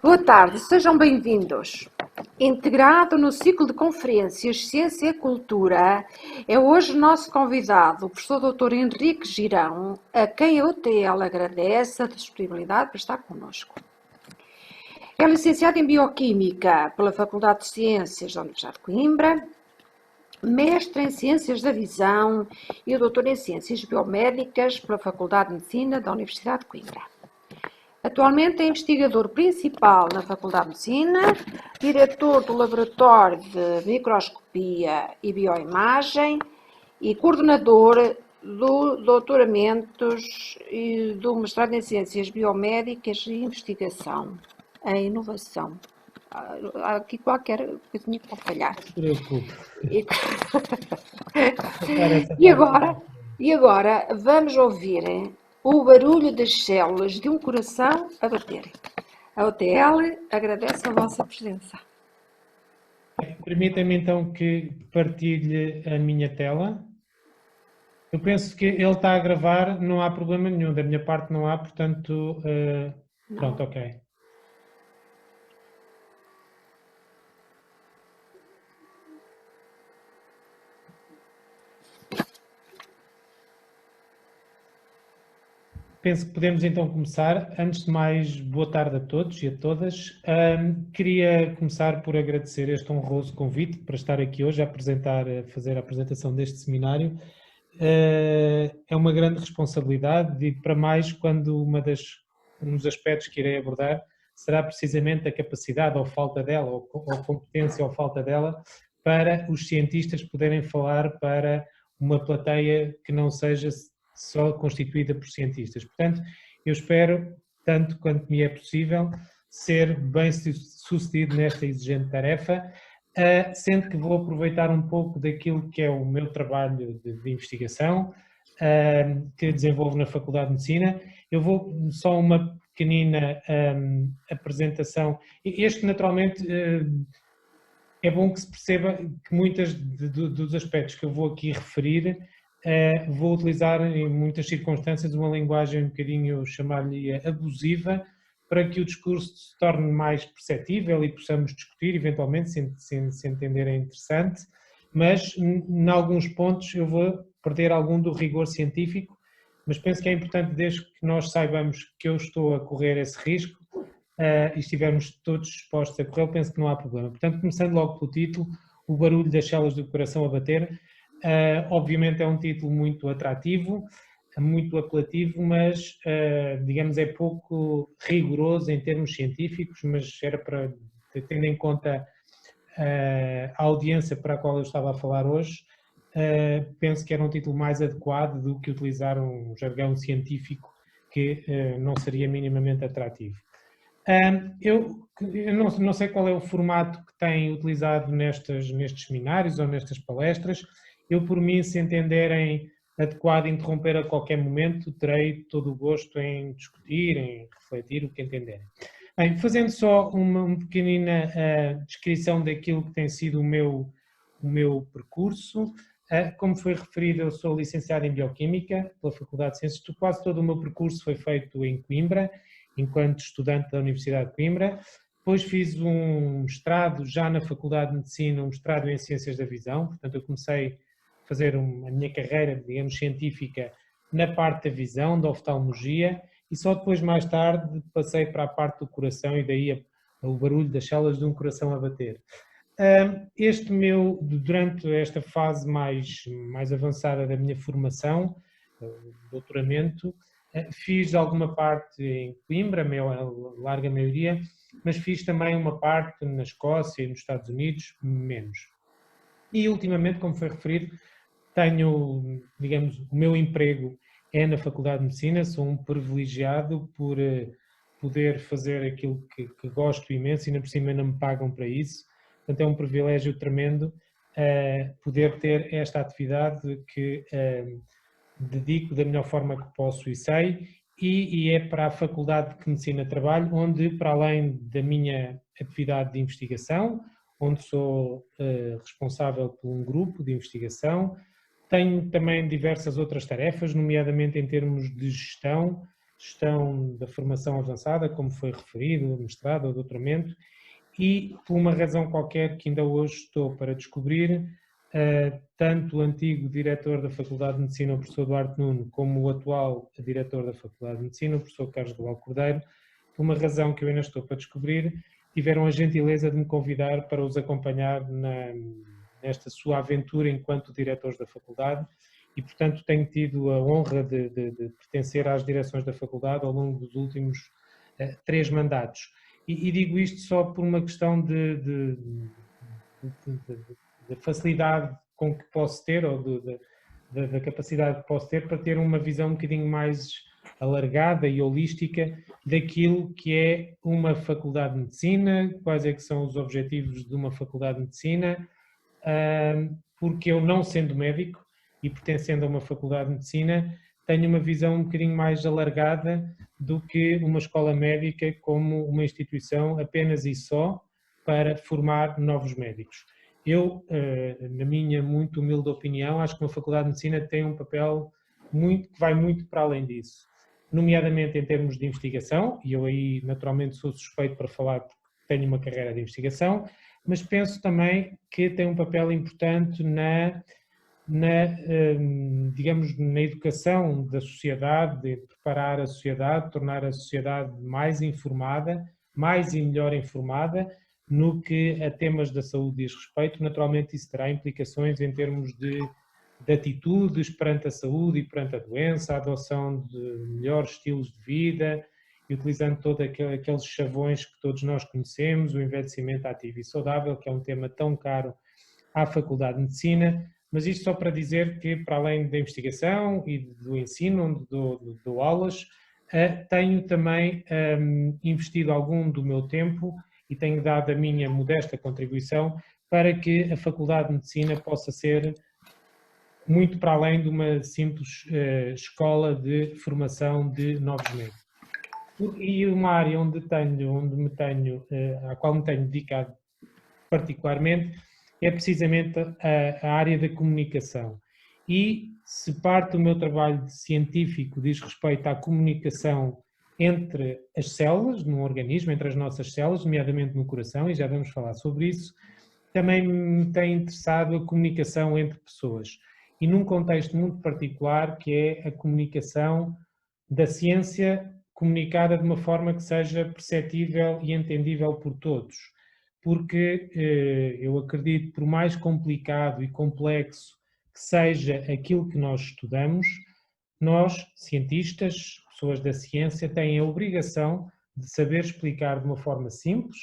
Boa tarde, sejam bem-vindos. Integrado no ciclo de conferências Ciência e Cultura, é hoje nosso convidado, o professor Dr. Henrique Girão, a quem a UTL agradece a disponibilidade para estar connosco. É licenciado em Bioquímica pela Faculdade de Ciências da Universidade de Coimbra, mestre em Ciências da Visão e doutor em Ciências Biomédicas pela Faculdade de Medicina da Universidade de Coimbra. Atualmente é investigador principal na Faculdade de Medicina, diretor do Laboratório de Microscopia e Bioimagem e coordenador do doutoramentos e do mestrado em Ciências Biomédicas e Investigação em Inovação. Há aqui qualquer coisinha que pode falhar. Não se preocupe. E agora vamos ouvir o barulho das células de um coração a bater. A UTL agradece a vossa presença. Permita-me então que partilhe a minha tela. Eu penso que ele está a gravar, não há problema nenhum, da minha parte não há, portanto, pronto, ok. Penso que podemos então começar. Antes de mais, boa tarde a todos e a todas. Queria começar por agradecer este honroso convite para estar aqui hoje a fazer a apresentação deste seminário. É uma grande responsabilidade e para mais quando um dos aspectos que irei abordar será precisamente a capacidade ou falta dela, ou competência ou falta dela, para os cientistas poderem falar para uma plateia que não seja só constituída por cientistas. Portanto, eu espero, tanto quanto me é possível, ser bem sucedido nesta exigente tarefa, sendo que vou aproveitar um pouco daquilo que é o meu trabalho de investigação, que desenvolvo na Faculdade de Medicina. Eu vou só uma pequenina apresentação. Este, naturalmente, é bom que se perceba que muitos dos aspectos que eu vou aqui referir vou utilizar em muitas circunstâncias uma linguagem um bocadinho, chamar-lhe abusiva, para que o discurso se torne mais perceptível e possamos discutir, eventualmente, se entenderem interessante, mas em alguns pontos eu vou perder algum do rigor científico, mas penso que é importante, desde que nós saibamos que eu estou a correr esse risco e estivermos todos dispostos a correr, eu penso que não há problema. Portanto, começando logo pelo título, o barulho das células do coração a bater. Obviamente é um título muito atrativo, muito apelativo, mas digamos é pouco rigoroso em termos científicos, mas era para, tendo em conta a audiência para a qual eu estava a falar hoje, penso que era um título mais adequado do que utilizar um jargão científico que não seria minimamente atrativo. Eu não sei qual é o formato que têm utilizado nestes seminários ou nestas palestras. Eu, por mim, se entenderem adequado interromper a qualquer momento, terei todo o gosto em discutir, em refletir, o que entenderem. Bem, fazendo só uma pequenina descrição daquilo que tem sido o meu percurso. Como foi referido, eu sou licenciado em Bioquímica pela Faculdade de Ciências. Quase todo o meu percurso foi feito em Coimbra, enquanto estudante da Universidade de Coimbra. Depois fiz um mestrado já na Faculdade de Medicina, um mestrado em Ciências da Visão. Portanto, eu comecei a fazer a minha carreira, digamos, científica na parte da visão, da oftalmologia, e só depois, mais tarde, passei para a parte do coração e daí o barulho das células de um coração a bater. Durante esta fase mais avançada da minha formação, doutoramento, fiz alguma parte em Coimbra, a larga maioria, mas fiz também uma parte na Escócia e nos Estados Unidos, menos. E ultimamente, como foi referido, tenho, digamos, o meu emprego é na Faculdade de Medicina, sou um privilegiado por poder fazer aquilo que gosto imenso e ainda por cima não me pagam para isso. Portanto, é um privilégio tremendo poder ter esta atividade que dedico da melhor forma que posso e sei, e é para a Faculdade de Medicina trabalho, onde, para além da minha atividade de investigação, onde sou responsável por um grupo de investigação, tenho também diversas outras tarefas, nomeadamente em termos de gestão. gestão da formação avançada, como foi referido, mestrado ou doutoramento, e por uma razão qualquer que ainda hoje estou para descobrir, tanto o antigo diretor da Faculdade de Medicina, o professor Duarte Nuno, como o atual diretor da Faculdade de Medicina, o professor Carlos Duval Cordeiro, por uma razão que eu ainda estou para descobrir, tiveram a gentileza de me convidar para os acompanhar nesta sua aventura enquanto diretores da faculdade e, portanto, tenho tido a honra de pertencer às direções da faculdade ao longo dos últimos 3 mandatos. E digo isto só por uma questão de facilidade com que posso ter, ou da capacidade que posso ter para ter uma visão um bocadinho mais alargada e holística daquilo que é uma faculdade de medicina, quais é que são os objetivos de uma faculdade de medicina, porque eu, não sendo médico e pertencendo a uma faculdade de medicina, tenho uma visão um bocadinho mais alargada do que uma escola médica como uma instituição apenas e só para formar novos médicos. Eu, na minha muito humilde opinião, acho que uma faculdade de medicina tem um papel que vai muito para além disso, nomeadamente em termos de investigação, e eu aí naturalmente sou suspeito para falar porque tenho uma carreira de investigação, mas penso também que tem um papel importante digamos, na educação da sociedade, de preparar a sociedade, tornar a sociedade mais informada, mais e melhor informada, no que a temas da saúde diz respeito. Naturalmente isso terá implicações em termos de atitudes perante a saúde e perante a doença, a adoção de melhores estilos de vida, e utilizando todos aqueles chavões que todos nós conhecemos, o envelhecimento ativo e saudável, que é um tema tão caro à Faculdade de Medicina, mas isto só para dizer que, para além da investigação e do ensino, onde dou aulas, tenho também investido algum do meu tempo e tenho dado a minha modesta contribuição para que a Faculdade de Medicina possa ser muito para além de uma simples escola de formação de novos médicos. E uma área à qual me tenho dedicado particularmente é precisamente a área da comunicação. E se parte do meu trabalho científico diz respeito à comunicação entre as células num organismo, entre as nossas células, nomeadamente no coração, e já vamos falar sobre isso, também me tem interessado a comunicação entre pessoas. E num contexto muito particular, que é a comunicação da ciência comunicada de uma forma que seja perceptível e entendível por todos. Porque eu acredito, por mais complicado e complexo que seja aquilo que nós estudamos, nós, cientistas, pessoas da ciência, têm a obrigação de saber explicar de uma forma simples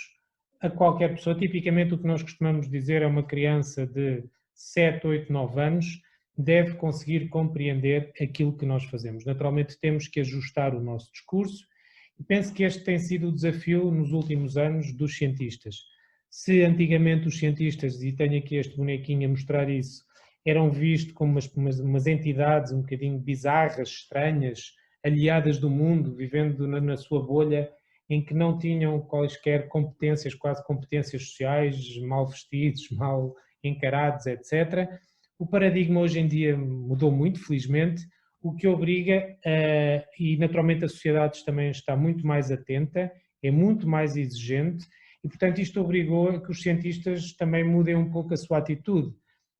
a qualquer pessoa. Tipicamente o que nós costumamos dizer é uma criança de 7, 8, 9 anos deve conseguir compreender aquilo que nós fazemos. Naturalmente temos que ajustar o nosso discurso e penso que este tem sido o desafio nos últimos anos dos cientistas. Se antigamente os cientistas, e tenho aqui este bonequinho a mostrar isso, eram vistos como umas entidades um bocadinho bizarras, estranhas, aliadas do mundo, vivendo na sua bolha, em que não tinham quaisquer competências, quase competências sociais, mal vestidos, mal encarados, etc. O paradigma hoje em dia mudou muito, felizmente, o que obriga, e naturalmente a sociedade também está muito mais atenta, é muito mais exigente, e portanto isto obrigou a que os cientistas também mudem um pouco a sua atitude.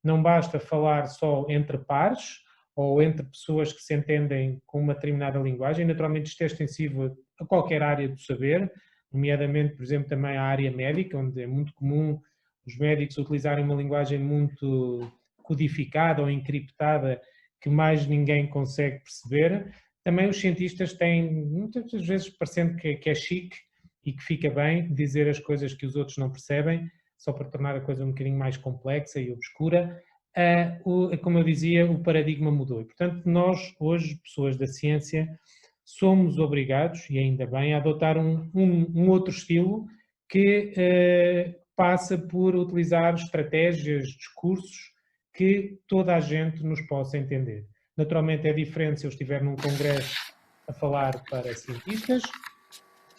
Não basta falar só entre pares ou entre pessoas que se entendem com uma determinada linguagem, naturalmente isto é extensivo a qualquer área do saber, nomeadamente, por exemplo, também à área médica, onde é muito comum os médicos utilizarem uma linguagem muito codificada ou encriptada que mais ninguém consegue perceber. Também os cientistas têm, muitas vezes parecendo que é chique e que fica bem dizer as coisas que os outros não percebem, só para tornar a coisa um bocadinho mais complexa e obscura. Como eu dizia, o paradigma mudou. E, portanto, nós, hoje, pessoas da ciência, somos obrigados, e ainda bem, a adotar um outro estilo que passa por utilizar estratégias, discursos que toda a gente nos possa entender. Naturalmente é diferente se eu estiver num congresso a falar para cientistas,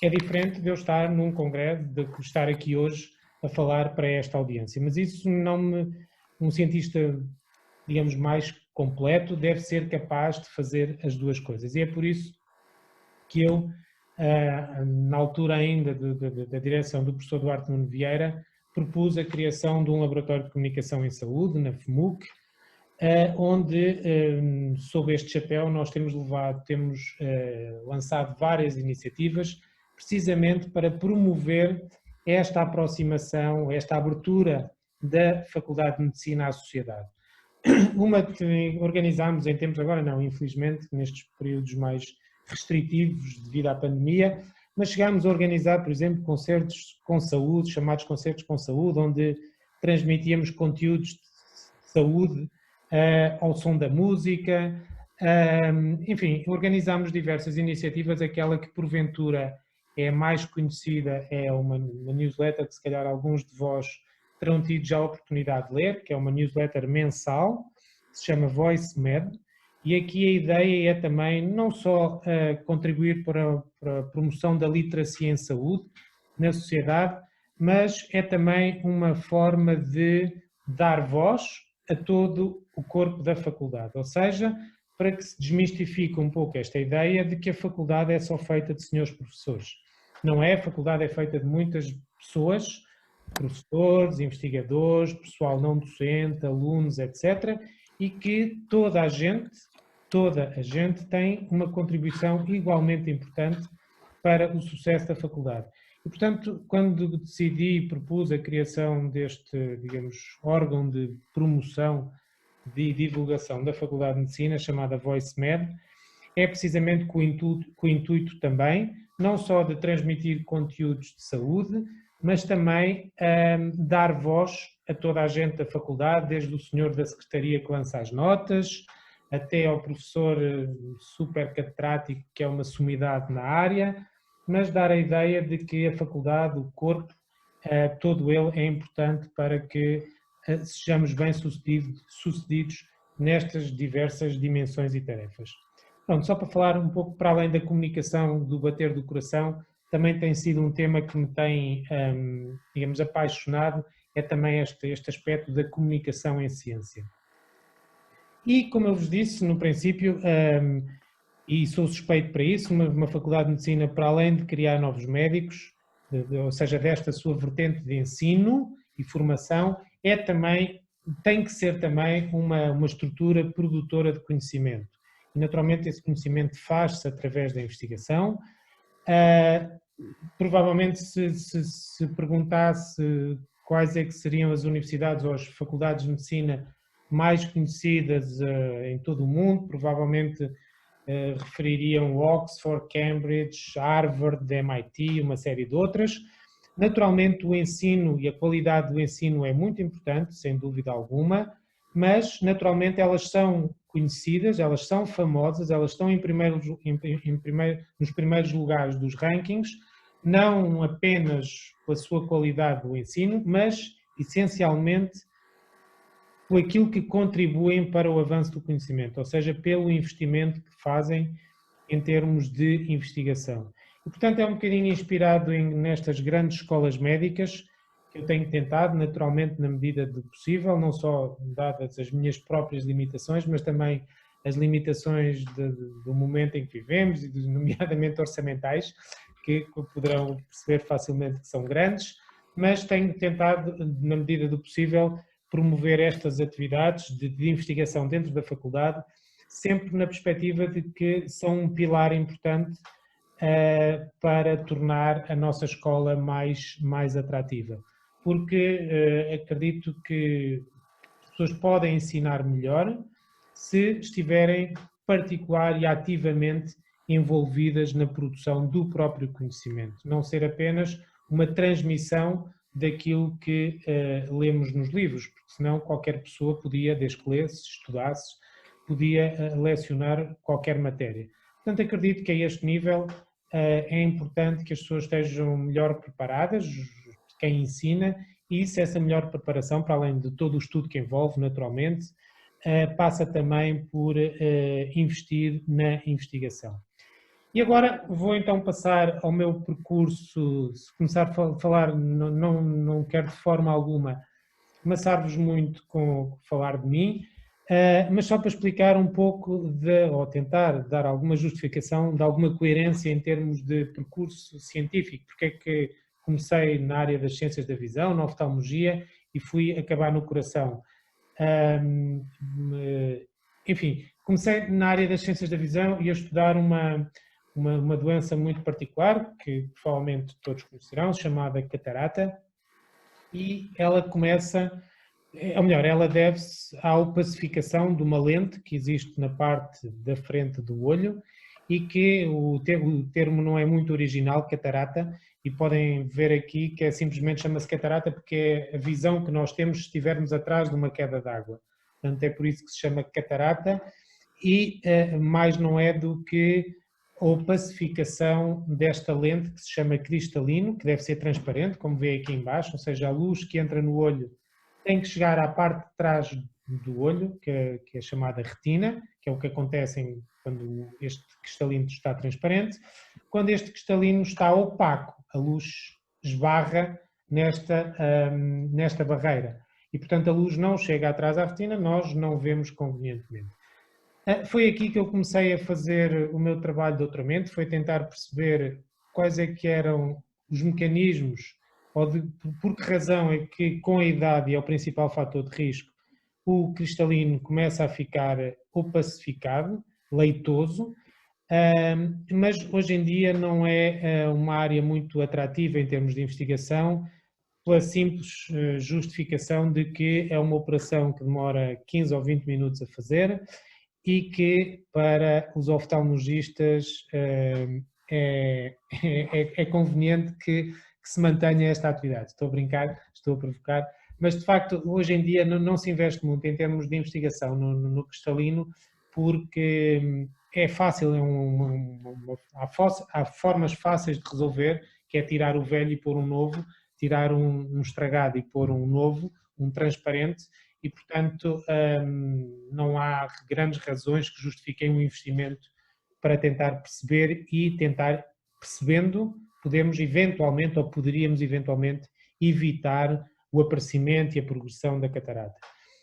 é diferente de eu estar num congresso, de estar aqui hoje a falar para esta audiência. Mas isso um cientista, digamos, mais completo deve ser capaz de fazer as duas coisas. E é por isso que eu, na altura ainda da direção do professor Duarte Nuno Vieira, propus a criação de um laboratório de comunicação em saúde, na FMUC, onde, sob este chapéu, nós temos lançado várias iniciativas, precisamente para promover esta aproximação, esta abertura da Faculdade de Medicina à sociedade. Uma que organizámos em tempos, agora não, infelizmente, nestes períodos mais restritivos devido à pandemia, mas chegámos a organizar, por exemplo, concertos com saúde, chamados concertos com saúde, onde transmitíamos conteúdos de saúde ao som da música, enfim, organizámos diversas iniciativas. Aquela que porventura é a mais conhecida é uma newsletter que se calhar alguns de vós terão tido já a oportunidade de ler, que é uma newsletter mensal, que se chama VoiceMed, e aqui a ideia é também não só contribuir para a promoção da literacia em saúde na sociedade, mas é também uma forma de dar voz a todo o corpo da faculdade, ou seja, para que se desmistifique um pouco esta ideia de que a faculdade é só feita de senhores professores. Não é, a faculdade é feita de muitas pessoas, professores, investigadores, pessoal não docente, alunos, etc., e que toda a gente tem uma contribuição igualmente importante para o sucesso da faculdade. E, portanto, quando decidi e propus a criação deste, digamos, órgão de promoção e divulgação da Faculdade de Medicina, chamada VoiceMed, é precisamente com o intuito também, não só de transmitir conteúdos de saúde, mas também dar voz a toda a gente da faculdade, desde o senhor da secretaria que lança as notas, até ao professor super catedrático, que é uma sumidade na área, mas dar a ideia de que a faculdade, o corpo, todo ele é importante para que sejamos bem-sucedidos nestas diversas dimensões e tarefas. Pronto, só para falar um pouco para além da comunicação, do bater do coração, também tem sido um tema que me tem, digamos, apaixonado, é também este aspecto da comunicação em ciência. E, como eu vos disse no princípio, e sou suspeito para isso, uma faculdade de medicina, para além de criar novos médicos, ou seja, desta sua vertente de ensino e formação, tem que ser também uma estrutura produtora de conhecimento. E, naturalmente, esse conhecimento faz-se através da investigação. Provavelmente, se perguntasse quais é que seriam as universidades ou as faculdades de medicina mais conhecidas em todo o mundo, provavelmente refeririam Oxford, Cambridge, Harvard, MIT, uma série de outras. Naturalmente, o ensino e a qualidade do ensino é muito importante, sem dúvida alguma, mas, naturalmente, elas são conhecidas, elas são famosas, elas estão nos primeiros lugares dos rankings, não apenas pela sua qualidade do ensino, mas, essencialmente, por aquilo que contribuem para o avanço do conhecimento, ou seja, pelo investimento que fazem em termos de investigação. E, portanto, é um bocadinho inspirado nestas grandes escolas médicas que eu tenho tentado, naturalmente, na medida do possível, não só dadas as minhas próprias limitações, mas também as limitações do momento em que vivemos, e nomeadamente orçamentais, que poderão perceber facilmente que são grandes, mas tenho tentado, na medida do possível, promover estas atividades de investigação dentro da faculdade, sempre na perspectiva de que são um pilar importante para tornar a nossa escola mais atrativa. Porque acredito que as pessoas podem ensinar melhor se estiverem particular e ativamente envolvidas na produção do próprio conhecimento, não ser apenas uma transmissão daquilo que lemos nos livros, porque senão qualquer pessoa podia, desde que lesse, estudasse, podia lecionar qualquer matéria. Portanto, acredito que a este nível é importante que as pessoas estejam melhor preparadas, quem ensina, e se essa melhor preparação, para além de todo o estudo que envolve, naturalmente, passa também por investir na investigação. E agora vou então passar ao meu percurso. Se começar a falar, não quero de forma alguma amassar-vos muito com falar de mim. Mas só para explicar um pouco, ou tentar dar alguma justificação de alguma coerência em termos de percurso científico, porque é que comecei na área das ciências da visão, na oftalmologia, e fui acabar no coração. Enfim, comecei na área das ciências da visão e a estudar uma doença muito particular, que provavelmente todos conhecerão, chamada catarata, e ela começa, ou melhor, ela deve-se à opacificação de uma lente que existe na parte da frente do olho e que o termo não é muito original, catarata, e podem ver aqui que simplesmente chama-se catarata porque é a visão que nós temos se estivermos atrás de uma queda d'água. Portanto, é por isso que se chama catarata e mais não é do que a opacificação desta lente que se chama cristalino, que deve ser transparente, como vê aqui em baixo, ou seja, a luz que entra no olho tem que chegar à parte de trás do olho, que é chamada retina, que é o que acontece quando este cristalino está transparente. Quando este cristalino está opaco, a luz esbarra nesta barreira. E, portanto, a luz não chega atrás à retina, nós não vemos convenientemente. Foi aqui que eu comecei a fazer o meu trabalho de doutoramento, foi tentar perceber quais é que eram os mecanismos, ou por que razão é que com a idade, e é o principal fator de risco, o cristalino começa a ficar opacificado, leitoso, mas hoje em dia não é uma área muito atrativa em termos de investigação, pela simples justificação de que é uma operação que demora 15 ou 20 minutos a fazer e que para os oftalmologistas é conveniente que se mantenha esta atividade. Estou a brincar, estou a provocar, mas de facto hoje em dia não se investe muito em termos de investigação no cristalino porque é fácil, há formas fáceis de resolver, que é tirar o velho e pôr um novo, tirar um estragado e pôr um novo, um transparente, e portanto não há grandes razões que justifiquem um investimento para tentar perceber e tentar, percebendo, podemos eventualmente ou poderíamos eventualmente evitar o aparecimento e a progressão da catarata.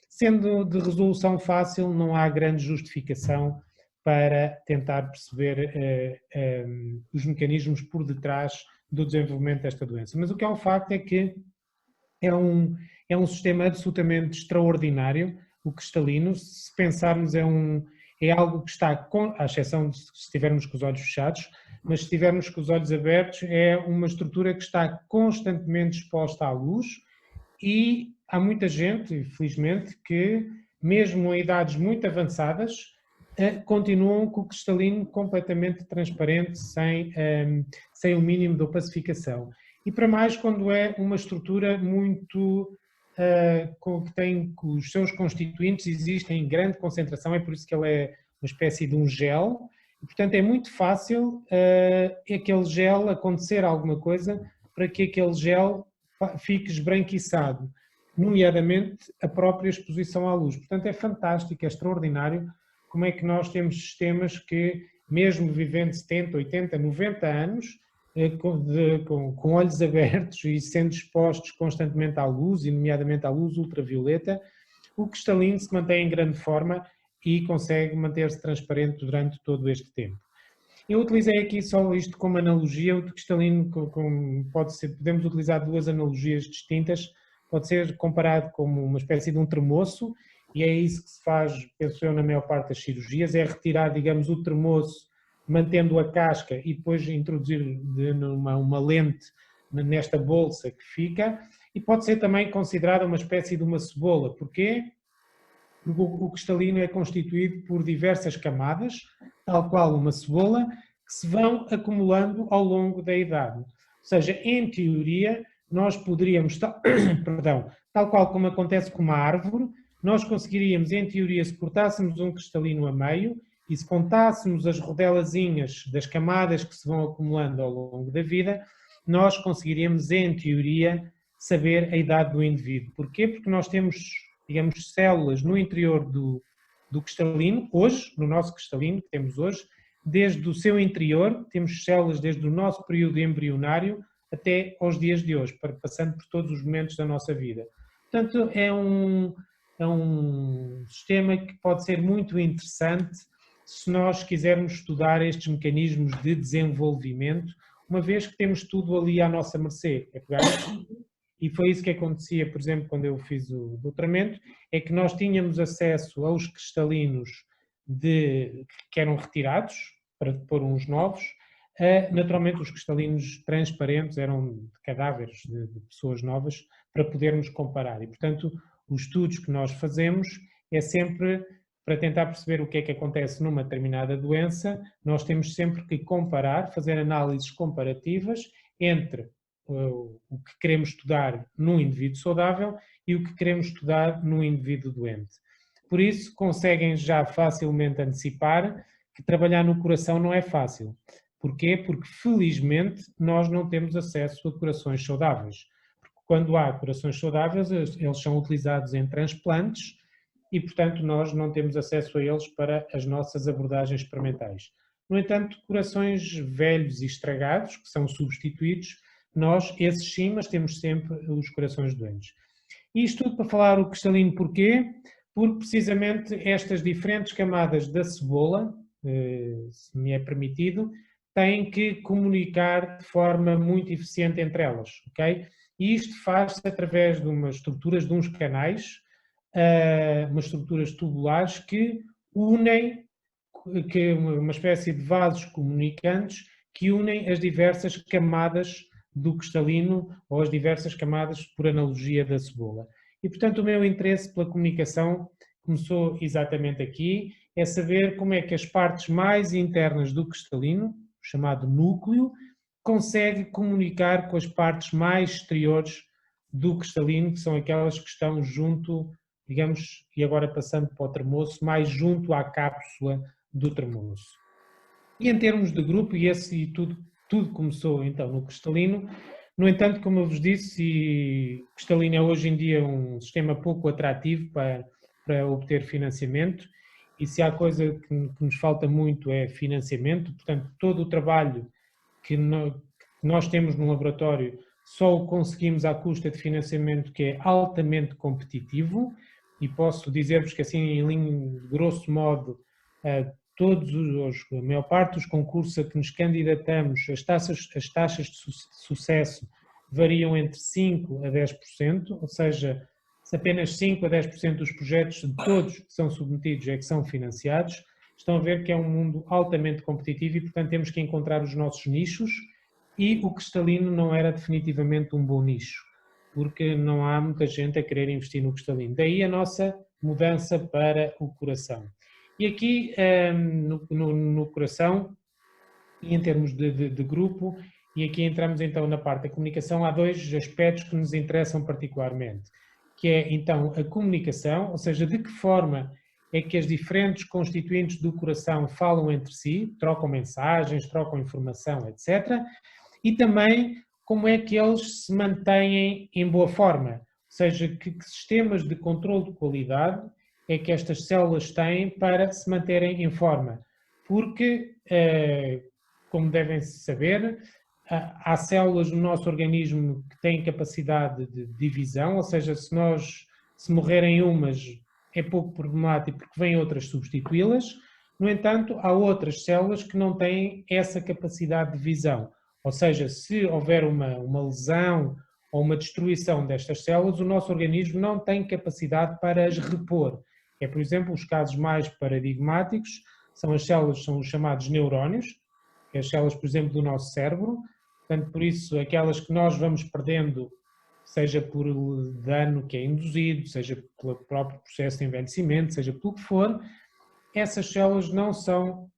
Sendo de resolução fácil, não há grande justificação para tentar perceber os mecanismos por detrás do desenvolvimento desta doença. Mas o que é um facto é que é um sistema absolutamente extraordinário, o cristalino. Se pensarmos, é algo que está, à exceção de se estivermos com os olhos fechados, mas se estivermos com os olhos abertos, é uma estrutura que está constantemente exposta à luz e há muita gente, infelizmente, que mesmo em idades muito avançadas, continuam com o cristalino completamente transparente, sem o mínimo de opacificação. E para mais quando é uma estrutura muito que tem os seus constituintes existem em grande concentração, é por isso que ele é uma espécie de um gel, e, portanto é muito fácil aquele gel acontecer alguma coisa para que aquele gel fique esbranquiçado, nomeadamente a própria exposição à luz. Portanto é fantástico, é extraordinário como é que nós temos sistemas que, mesmo vivendo 70, 80, 90 anos, com olhos abertos e sendo expostos constantemente à luz, e nomeadamente à luz ultravioleta, o cristalino se mantém em grande forma e consegue manter-se transparente durante todo este tempo. Eu utilizei aqui só isto como analogia. O cristalino podemos utilizar duas analogias distintas. Pode ser comparado como uma espécie de um termoço, e é isso que se faz, penso eu, na maior parte das cirurgias, é retirar, digamos, o termoço, mantendo a casca e depois introduzir uma lente nesta bolsa que fica, e pode ser também considerada uma espécie de uma cebola. Porquê? Porque o cristalino é constituído por diversas camadas, tal qual uma cebola, que se vão acumulando ao longo da idade. Ou seja, em teoria, nós poderíamos, tal qual como acontece com uma árvore, nós conseguiríamos, em teoria, se cortássemos um cristalino a meio e se contássemos as rodelazinhas das camadas que se vão acumulando ao longo da vida, nós conseguiríamos, em teoria, saber a idade do indivíduo. Porquê? Porque nós temos, digamos, células no interior do cristalino, hoje, no nosso cristalino que temos hoje, desde o seu interior, temos células desde o nosso período embrionário até aos dias de hoje, passando por todos os momentos da nossa vida. Portanto, é um sistema que pode ser muito interessante se nós quisermos estudar estes mecanismos de desenvolvimento, uma vez que temos tudo ali à nossa mercê. É pegar e foi isso que acontecia, por exemplo, quando eu fiz o doutoramento, é que nós tínhamos acesso aos cristalinos que eram retirados para pôr uns novos. Naturalmente, os cristalinos transparentes eram de cadáveres de pessoas novas para podermos comparar. E, portanto, os estudos que nós fazemos é sempre para tentar perceber o que é que acontece numa determinada doença. Nós temos sempre que comparar, fazer análises comparativas entre o que queremos estudar num indivíduo saudável e o que queremos estudar num indivíduo doente. Por isso, conseguem já facilmente antecipar que trabalhar no coração não é fácil. Porquê? Porque, felizmente, nós não temos acesso a corações saudáveis. Porque quando há corações saudáveis, eles são utilizados em transplantes e, portanto, nós não temos acesso a eles para as nossas abordagens experimentais. No entanto, corações velhos e estragados, que são substituídos, nós, esses sim, mas temos sempre os corações doentes. E isto tudo para falar o cristalino porquê? Porque precisamente estas diferentes camadas da cebola, se me é permitido, têm que comunicar de forma muito eficiente entre elas, ok? E isto faz-se através de umas estruturas, de uns canais, umas estruturas tubulares que unem, que uma espécie de vasos comunicantes que unem as diversas camadas do cristalino ou as diversas camadas, por analogia, da cebola. E, portanto, o meu interesse pela comunicação começou exatamente aqui, é saber como é que as partes mais internas do cristalino, chamado núcleo, consegue comunicar com as partes mais exteriores do cristalino, que são aquelas que estão junto, digamos, e agora passando para o termoço, mais junto à cápsula do termoço. E em termos de grupo, e tudo começou então no cristalino. No entanto, como eu vos disse, o cristalino é hoje em dia um sistema pouco atrativo para obter financiamento, e se há coisa que nos falta muito é financiamento. Portanto, todo o trabalho que nós temos no laboratório só o conseguimos à custa de financiamento que é altamente competitivo, e posso dizer-vos que assim, em grosso modo, a maior parte dos concursos a que nos candidatamos, as taxas de sucesso variam entre 5% a 10%, ou seja, se apenas 5% a 10% dos projetos de todos que são submetidos é que são financiados, estão a ver que é um mundo altamente competitivo e, portanto, temos que encontrar os nossos nichos, e o cristalino não era definitivamente um bom nicho, porque não há muita gente a querer investir no cristalino. Daí a nossa mudança para o coração. E aqui, no coração, e em termos de grupo, e aqui entramos então na parte da comunicação, há dois aspectos que nos interessam particularmente, que é então a comunicação, ou seja, de que forma é que as diferentes constituintes do coração falam entre si, trocam mensagens, trocam informação, etc. E também como é que eles se mantêm em boa forma, ou seja, que sistemas de controle de qualidade é que estas células têm para se manterem em forma. Porque, como devem saber, há células no nosso organismo que têm capacidade de divisão, ou seja, se morrerem umas é pouco problemático porque vêm outras substituí-las. No entanto, há outras células que não têm essa capacidade de divisão. Ou seja, se houver uma lesão ou uma destruição destas células, o nosso organismo não tem capacidade para as repor. É, por exemplo, os casos mais paradigmáticos são as células, são os chamados neurónios, que é as células, por exemplo, do nosso cérebro. Portanto, por isso, aquelas que nós vamos perdendo, seja por dano que é induzido, seja pelo próprio processo de envelhecimento, seja pelo que for, essas células não são,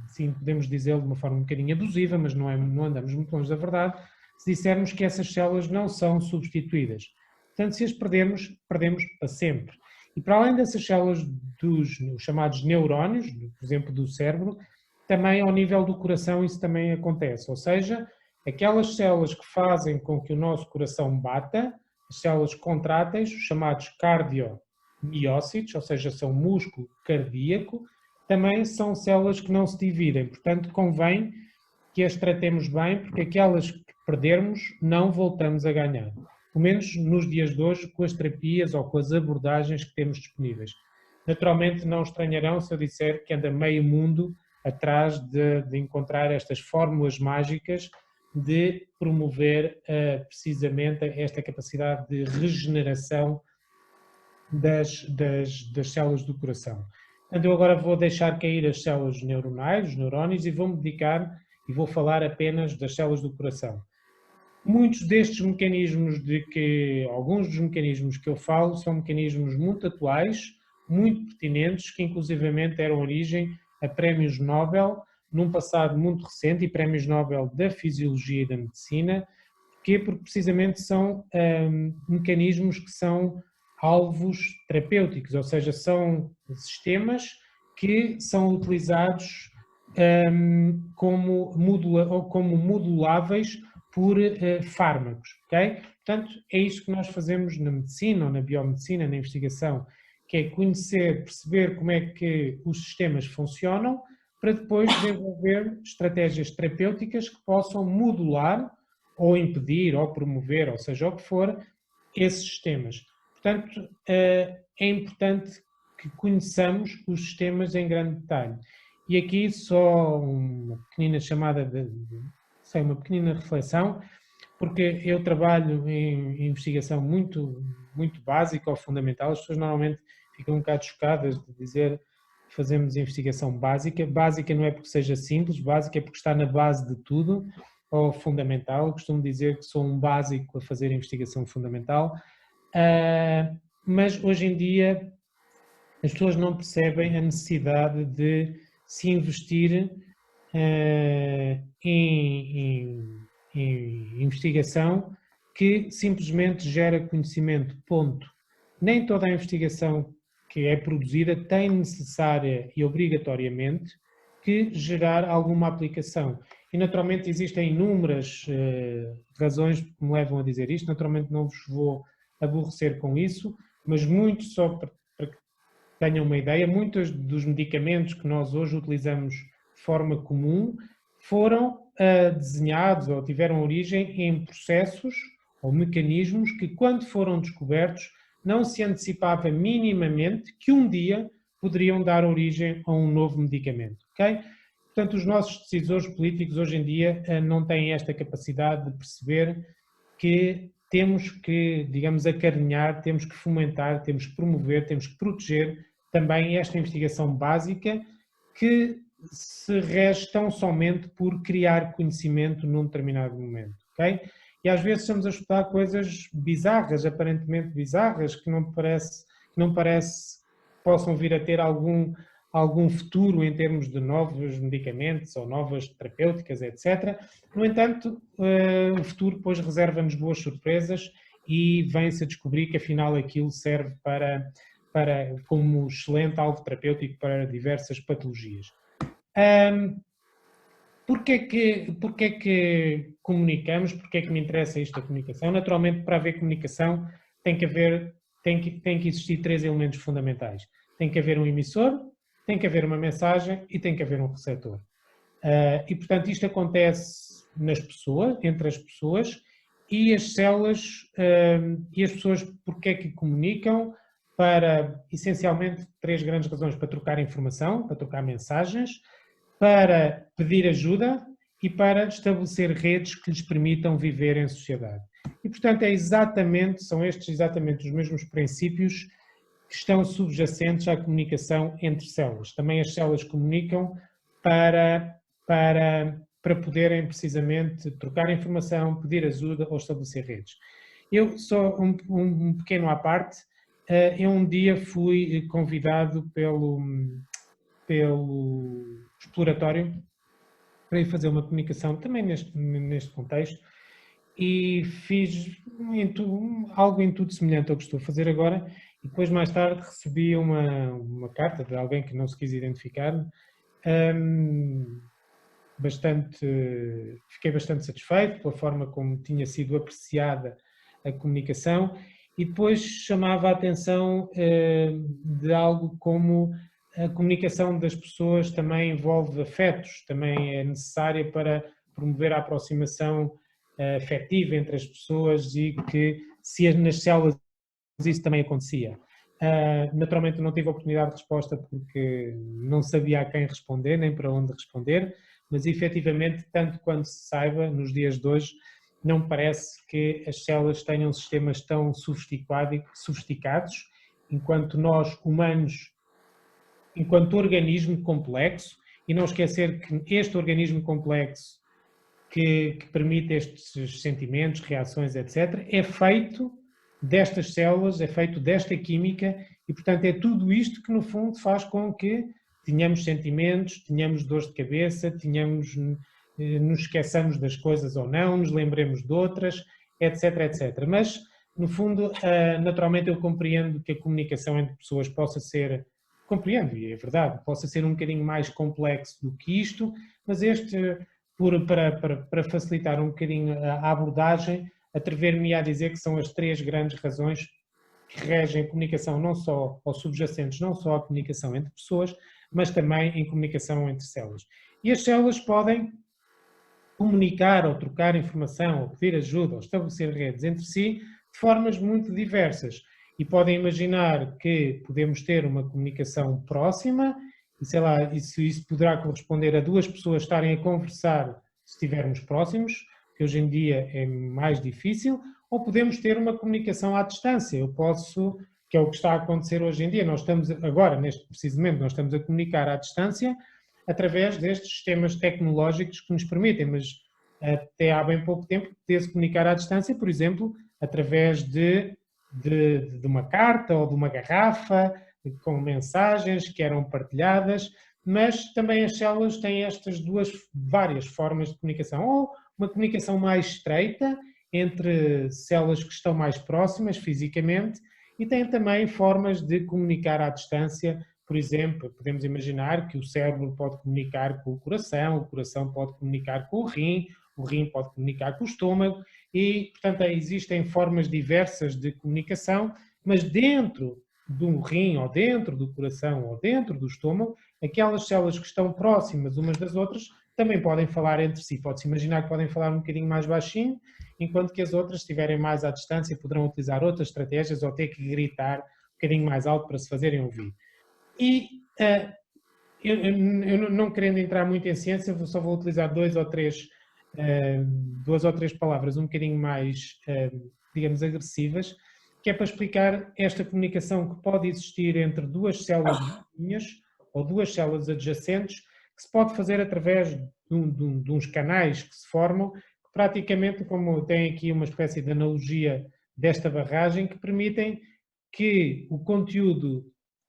sim, podemos dizer de uma forma um bocadinho abusiva, mas não andamos muito longe da verdade, se dissermos que essas células não são substituídas. Portanto, se as perdemos, perdemos para sempre. E para além dessas células dos chamados neurónios, por exemplo, do cérebro, também ao nível do coração isso também acontece. Ou seja, aquelas células que fazem com que o nosso coração bata, as células contráteis, os chamados cardiomiócitos, ou seja, são músculo cardíaco, também são células que não se dividem. Portanto, convém que as tratemos bem, porque aquelas que perdermos não voltamos a ganhar. pelo menos nos dias de hoje, com as terapias ou com as abordagens que temos disponíveis. Naturalmente, não estranharão se eu disser que anda meio mundo atrás de encontrar estas fórmulas mágicas de promover precisamente esta capacidade de regeneração das células do coração. Portanto, eu agora vou deixar cair as células neuronais, os neurónios, e vou-me dedicar e vou falar apenas das células do coração. Muitos destes mecanismos alguns dos mecanismos que eu falo são mecanismos muito atuais, muito pertinentes, que inclusivamente deram origem a prémios Nobel num passado muito recente, e prémios Nobel da Fisiologia e da Medicina, porque precisamente são mecanismos que são alvos terapêuticos, ou seja, são sistemas que são utilizados como moduláveis por fármacos, ok? Portanto, é isso que nós fazemos na medicina ou na biomedicina, na investigação, que é conhecer, perceber como é que os sistemas funcionam, para depois desenvolver estratégias terapêuticas que possam modular ou impedir ou promover, ou seja, o que for, esses sistemas. Portanto, é importante que conheçamos os sistemas em grande detalhe. E aqui só uma pequenina uma pequenina reflexão, porque eu trabalho em investigação muito básica ou fundamental. As pessoas normalmente ficam um bocado chocadas de dizer que fazemos investigação básica. Básica não é porque seja simples, básica é porque está na base de tudo, ou fundamental. Eu costumo dizer que sou um básico a fazer investigação fundamental. Mas hoje em dia as pessoas não percebem a necessidade de se investir em investigação que simplesmente gera conhecimento, ponto. Nem toda a investigação que é produzida tem necessária e obrigatoriamente que gerar alguma aplicação. E naturalmente existem inúmeras razões que me levam a dizer isto, naturalmente não vos vou aborrecer com isso, mas muito só para que tenham uma ideia, muitos dos medicamentos que nós hoje utilizamos de forma comum foram desenhados ou tiveram origem em processos ou mecanismos que, quando foram descobertos, não se antecipava minimamente que um dia poderiam dar origem a um novo medicamento, ok? Portanto, os nossos decisores políticos hoje em dia não têm esta capacidade de perceber que temos que, digamos, acarinhar, temos que fomentar, temos que promover, temos que proteger também esta investigação básica que se rege tão somente por criar conhecimento num determinado momento, ok? E às vezes estamos a estudar coisas bizarras, aparentemente bizarras, que não parece que possam vir a ter algum futuro em termos de novos medicamentos ou novas terapêuticas, etc. No entanto, o futuro depois reserva-nos boas surpresas e vem-se a descobrir que afinal aquilo serve como excelente alvo terapêutico para diversas patologias. Porquê que comunicamos? Porquê que me interessa isto da comunicação? Naturalmente, para haver comunicação tem que existir três elementos fundamentais. Tem que haver um emissor, tem que haver uma mensagem e tem que haver um receptor. E, portanto, isto acontece nas pessoas, entre as pessoas, e as células, e as pessoas porquê que comunicam? Para, essencialmente, três grandes razões: para trocar informação, para trocar mensagens, para pedir ajuda e para estabelecer redes que lhes permitam viver em sociedade. E, portanto, são estes exatamente os mesmos princípios que estão subjacentes à comunicação entre células. Também as células comunicam para poderem precisamente trocar informação, pedir ajuda ou estabelecer redes. Eu, só um pequeno à parte, eu um dia fui convidado pelo exploratório para ir fazer uma comunicação também neste contexto e fiz algo em tudo semelhante ao que estou a fazer agora, e depois mais tarde recebi uma carta de alguém que não se quis identificar. Fiquei bastante satisfeito pela forma como tinha sido apreciada a comunicação, e depois chamava a atenção de algo como a comunicação das pessoas também envolve afetos, também é necessária para promover a aproximação afetiva entre as pessoas e que se nas células isso também acontecia. Naturalmente não tive a oportunidade de resposta porque não sabia a quem responder, nem para onde responder, mas efetivamente, tanto quanto se saiba, nos dias de hoje, não me parece que as células tenham sistemas tão sofisticados, enquanto nós, humanos, enquanto organismo complexo, e não esquecer que este organismo complexo que permite estes sentimentos, reações, etc., é feito destas células, é feito desta química e, portanto, é tudo isto que, no fundo, faz com que tenhamos sentimentos, tenhamos dores de cabeça, nos esqueçamos das coisas ou não, nos lembremos de outras, etc, etc. Mas, no fundo, naturalmente eu compreendo que a comunicação entre pessoas possa ser, compreendo, e é verdade, possa ser um bocadinho mais complexo do que isto, mas para facilitar um bocadinho a abordagem, atrever-me a dizer que são as 3 grandes razões que regem a comunicação não só, ou subjacentes, não só a comunicação entre pessoas, mas também em comunicação entre células. E as células podem comunicar ou trocar informação, ou pedir ajuda, ou estabelecer redes entre si de formas muito diversas. E podem imaginar que podemos ter uma comunicação próxima, e sei lá, isso poderá corresponder a 2 pessoas estarem a conversar se estivermos próximos, que hoje em dia é mais difícil, ou podemos ter uma comunicação à distância. Eu posso, que é o que está a acontecer hoje em dia, nós estamos agora, neste preciso momento, nós estamos a comunicar à distância através destes sistemas tecnológicos que nos permitem, mas até há bem pouco tempo podia-se comunicar à distância, por exemplo, através de uma carta ou de uma garrafa, com mensagens que eram partilhadas, mas também as células têm estas várias formas de comunicação, ou uma comunicação mais estreita entre células que estão mais próximas fisicamente e têm também formas de comunicar à distância. Por exemplo, podemos imaginar que o cérebro pode comunicar com o coração pode comunicar com o rim pode comunicar com o estômago e, portanto, existem formas diversas de comunicação, mas dentro do rim ou dentro do coração ou dentro do estômago, aquelas células que estão próximas umas das outras também podem falar entre si. Pode-se imaginar que podem falar um bocadinho mais baixinho, enquanto que as outras, se estiverem mais à distância, poderão utilizar outras estratégias ou ter que gritar um bocadinho mais alto para se fazerem ouvir. E eu não querendo entrar muito em ciência, só vou utilizar duas ou três palavras um bocadinho mais, digamos, agressivas, que é para explicar esta comunicação que pode existir entre 2 células vizinhas ou 2 células adjacentes, que se pode fazer através de uns canais que se formam, que praticamente, como tem aqui uma espécie de analogia desta barragem, que permitem que o conteúdo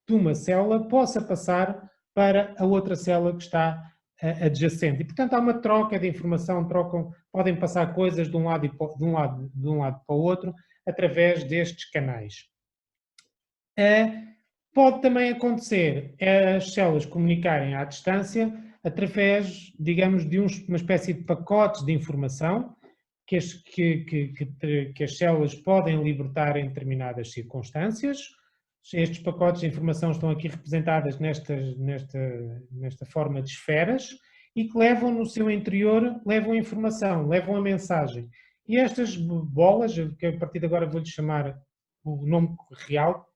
de uma célula possa passar para a outra célula que está adjacente. E, portanto, há uma troca de informação, podem passar coisas de um lado para o outro através destes canais. Pode também acontecer as células comunicarem à distância através, digamos, de uma espécie de pacotes de informação que as células podem libertar em determinadas circunstâncias. Estes pacotes de informação estão aqui representados nesta forma de esferas e que levam no seu interior, levam a informação, levam a mensagem. E estas bolas, que a partir de agora vou-lhe chamar o nome real,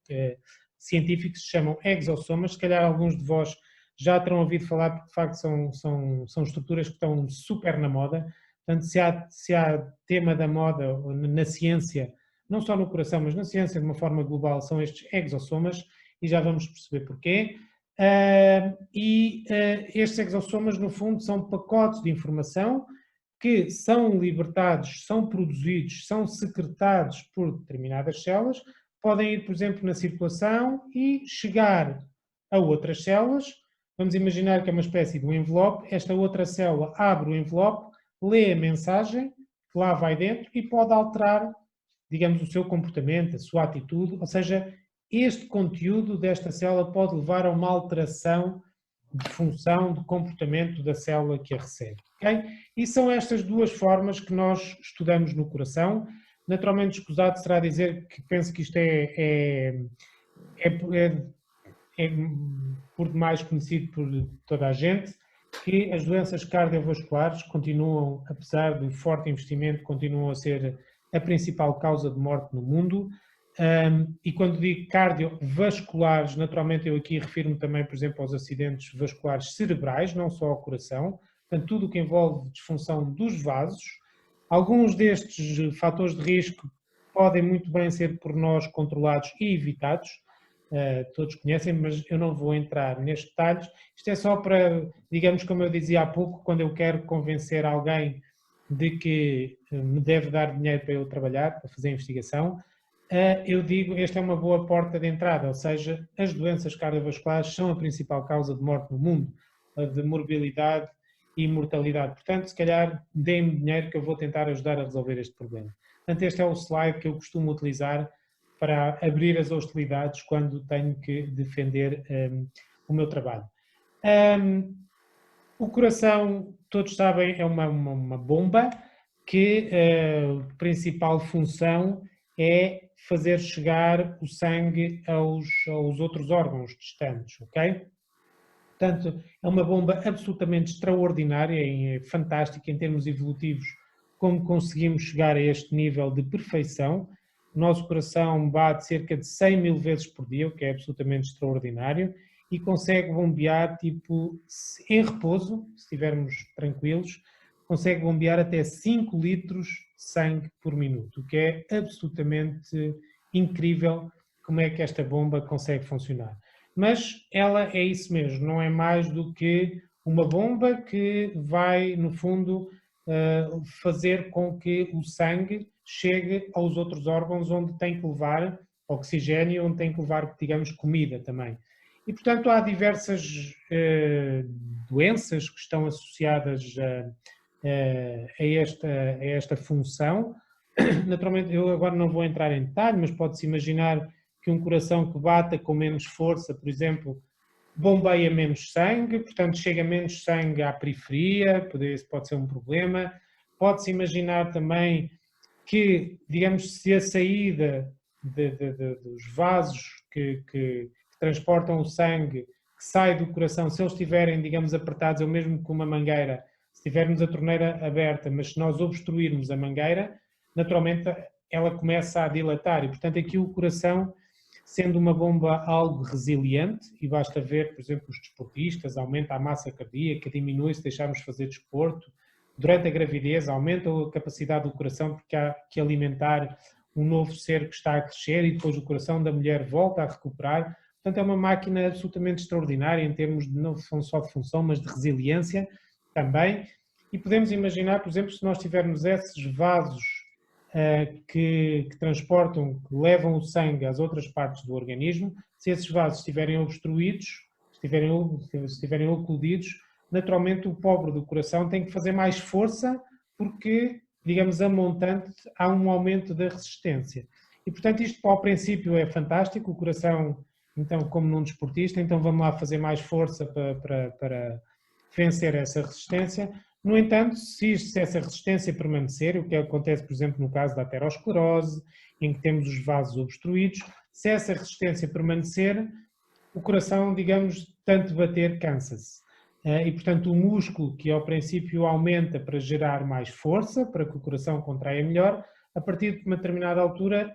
científico, se chamam exossomas, se calhar alguns de vós já terão ouvido falar, porque de facto são estruturas que estão super na moda. Portanto, se há tema da moda na ciência, não só no coração, mas na ciência de uma forma global, são estes exossomas, e já vamos perceber porquê. Estes exossomas, no fundo, são pacotes de informação que são libertados, são produzidos, são secretados por determinadas células, podem ir, por exemplo, na circulação e chegar a outras células. Vamos imaginar que é uma espécie de um envelope, esta outra célula abre o envelope, lê a mensagem que lá vai dentro e pode alterar, digamos, o seu comportamento, a sua atitude, ou seja, este conteúdo desta célula pode levar a uma alteração de função, de comportamento da célula que a recebe. Okay? E são estas 2 formas que nós estudamos no coração. Naturalmente, escusado será dizer que penso que isto é por demais conhecido por toda a gente, que as doenças cardiovasculares continuam, apesar do forte investimento, continuam a ser a principal causa de morte no mundo. E quando digo cardiovasculares, naturalmente eu aqui refiro-me também, por exemplo, aos acidentes vasculares cerebrais, não só ao coração, portanto tudo o que envolve disfunção dos vasos. Alguns destes fatores de risco podem muito bem ser por nós controlados e evitados, todos conhecem, mas eu não vou entrar nestes detalhes. Isto é só para, digamos, como eu dizia há pouco, quando eu quero convencer alguém de que me deve dar dinheiro para eu trabalhar, para fazer a investigação, eu digo, esta é uma boa porta de entrada, ou seja, as doenças cardiovasculares são a principal causa de morte no mundo, de morbilidade e mortalidade. Portanto, se calhar, deem-me dinheiro que eu vou tentar ajudar a resolver este problema. Portanto, este é o slide que eu costumo utilizar para abrir as hostilidades quando tenho que defender o meu trabalho. O coração, todos sabem, é uma bomba que a principal função é fazer chegar o sangue aos outros órgãos distantes, ok? Portanto, é uma bomba absolutamente extraordinária e fantástica em termos evolutivos, como conseguimos chegar a este nível de perfeição. O nosso coração bate cerca de 100 mil vezes por dia, o que é absolutamente extraordinário, e consegue bombear, tipo, em repouso, se estivermos tranquilos, consegue bombear até 5 litros de sangue por minuto, o que é absolutamente incrível como é que esta bomba consegue funcionar. Mas ela é isso mesmo, não é mais do que uma bomba que vai, no fundo, fazer com que o sangue chegue aos outros órgãos onde tem que levar oxigênio, onde tem que levar, digamos, comida também. E, portanto, há diversas doenças que estão associadas a esta função. Naturalmente, eu agora não vou entrar em detalhe, mas pode-se imaginar que um coração que bata com menos força, por exemplo, bombeia menos sangue, portanto chega menos sangue à periferia, pode ser um problema. Pode-se imaginar também que, digamos, se a saída dos vasos que transportam o sangue, que sai do coração, se eles estiverem, digamos, apertados, ou mesmo com uma mangueira, se tivermos a torneira aberta, mas se nós obstruirmos a mangueira, naturalmente ela começa a dilatar e, portanto, aqui o coração, sendo uma bomba algo resiliente, e basta ver, por exemplo, os desportistas, aumenta a massa cardíaca, diminui se deixarmos fazer desporto, durante a gravidez aumenta a capacidade do coração porque há que alimentar um novo ser que está a crescer e depois o coração da mulher volta a recuperar. Portanto, é uma máquina absolutamente extraordinária em termos de não só de função, mas de resiliência também. E podemos imaginar, por exemplo, se nós tivermos esses vasos que transportam, que levam o sangue às outras partes do organismo, se esses vasos estiverem obstruídos, se estiverem ocludidos, naturalmente o pobre do coração tem que fazer mais força porque, digamos, a montante há um aumento da resistência. E, portanto, isto ao princípio é fantástico, o coração, então, como num desportista, então vamos lá fazer mais força para vencer essa resistência. No entanto, se essa resistência permanecer, o que acontece, por exemplo, no caso da aterosclerose, em que temos os vasos obstruídos, se essa resistência permanecer, o coração, digamos, tanto bater, cansa-se. E, portanto, o músculo que ao princípio aumenta para gerar mais força, para que o coração contraia melhor, a partir de uma determinada altura,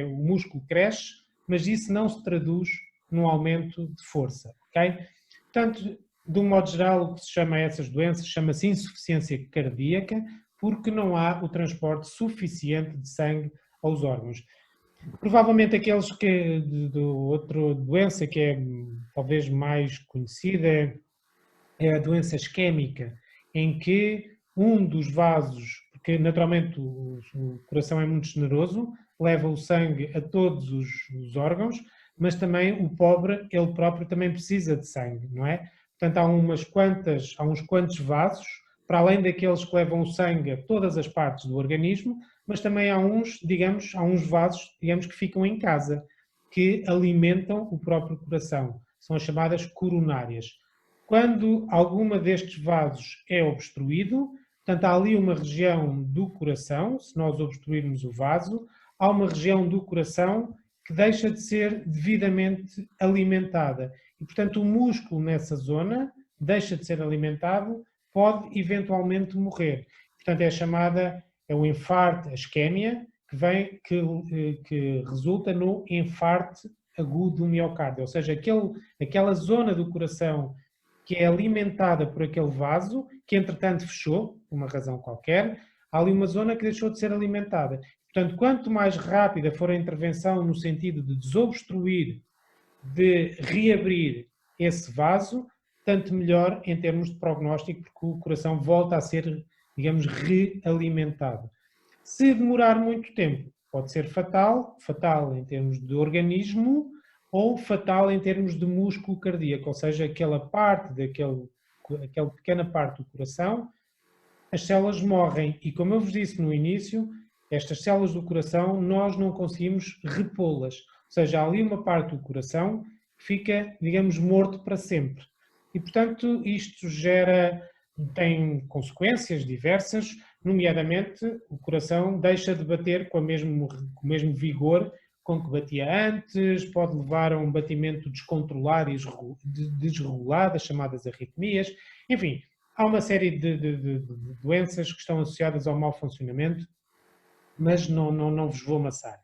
o músculo cresce, mas isso não se traduz num aumento de força, ok? Portanto, de um modo geral, o que se chama a essas doenças chama-se insuficiência cardíaca, porque não há o transporte suficiente de sangue aos órgãos. Provavelmente aqueles que, outra doença que é talvez mais conhecida é a doença isquémica, em que um dos vasos, porque naturalmente o coração é muito generoso, leva o sangue a todos os órgãos, mas também o pobre, ele próprio também precisa de sangue, não é? Portanto, há uns quantos vasos, para além daqueles que levam o sangue a todas as partes do organismo, mas também há uns vasos, digamos, que ficam em casa, que alimentam o próprio coração. São as chamadas coronárias. Quando alguma destes vasos é obstruído, portanto, há ali uma região do coração, se nós obstruirmos o vaso, há uma região do coração que deixa de ser devidamente alimentada. E, portanto, o músculo nessa zona deixa de ser alimentado, pode eventualmente morrer. Portanto, é o infarto, a isquémia, que resulta no infarto agudo do miocárdio, ou seja, aquela zona do coração que é alimentada por aquele vaso, que entretanto fechou, por uma razão qualquer, há ali uma zona que deixou de ser alimentada. Portanto, quanto mais rápida for a intervenção no sentido de desobstruir, de reabrir esse vaso, tanto melhor em termos de prognóstico, porque o coração volta a ser, digamos, realimentado. Se demorar muito tempo, pode ser fatal, fatal em termos de organismo ou fatal em termos de músculo cardíaco, ou seja, aquela pequena parte do coração, as células morrem e, como eu vos disse no início, estas células do coração nós não conseguimos repô-las, ou seja, há ali uma parte do coração que fica, digamos, morto para sempre. E, portanto, isto tem consequências diversas, nomeadamente o coração deixa de bater com o mesmo vigor com que batia antes, pode levar a um batimento descontrolado e desregulado, as chamadas arritmias, enfim, há uma série de doenças que estão associadas ao mau funcionamento, mas não vos vou amassar.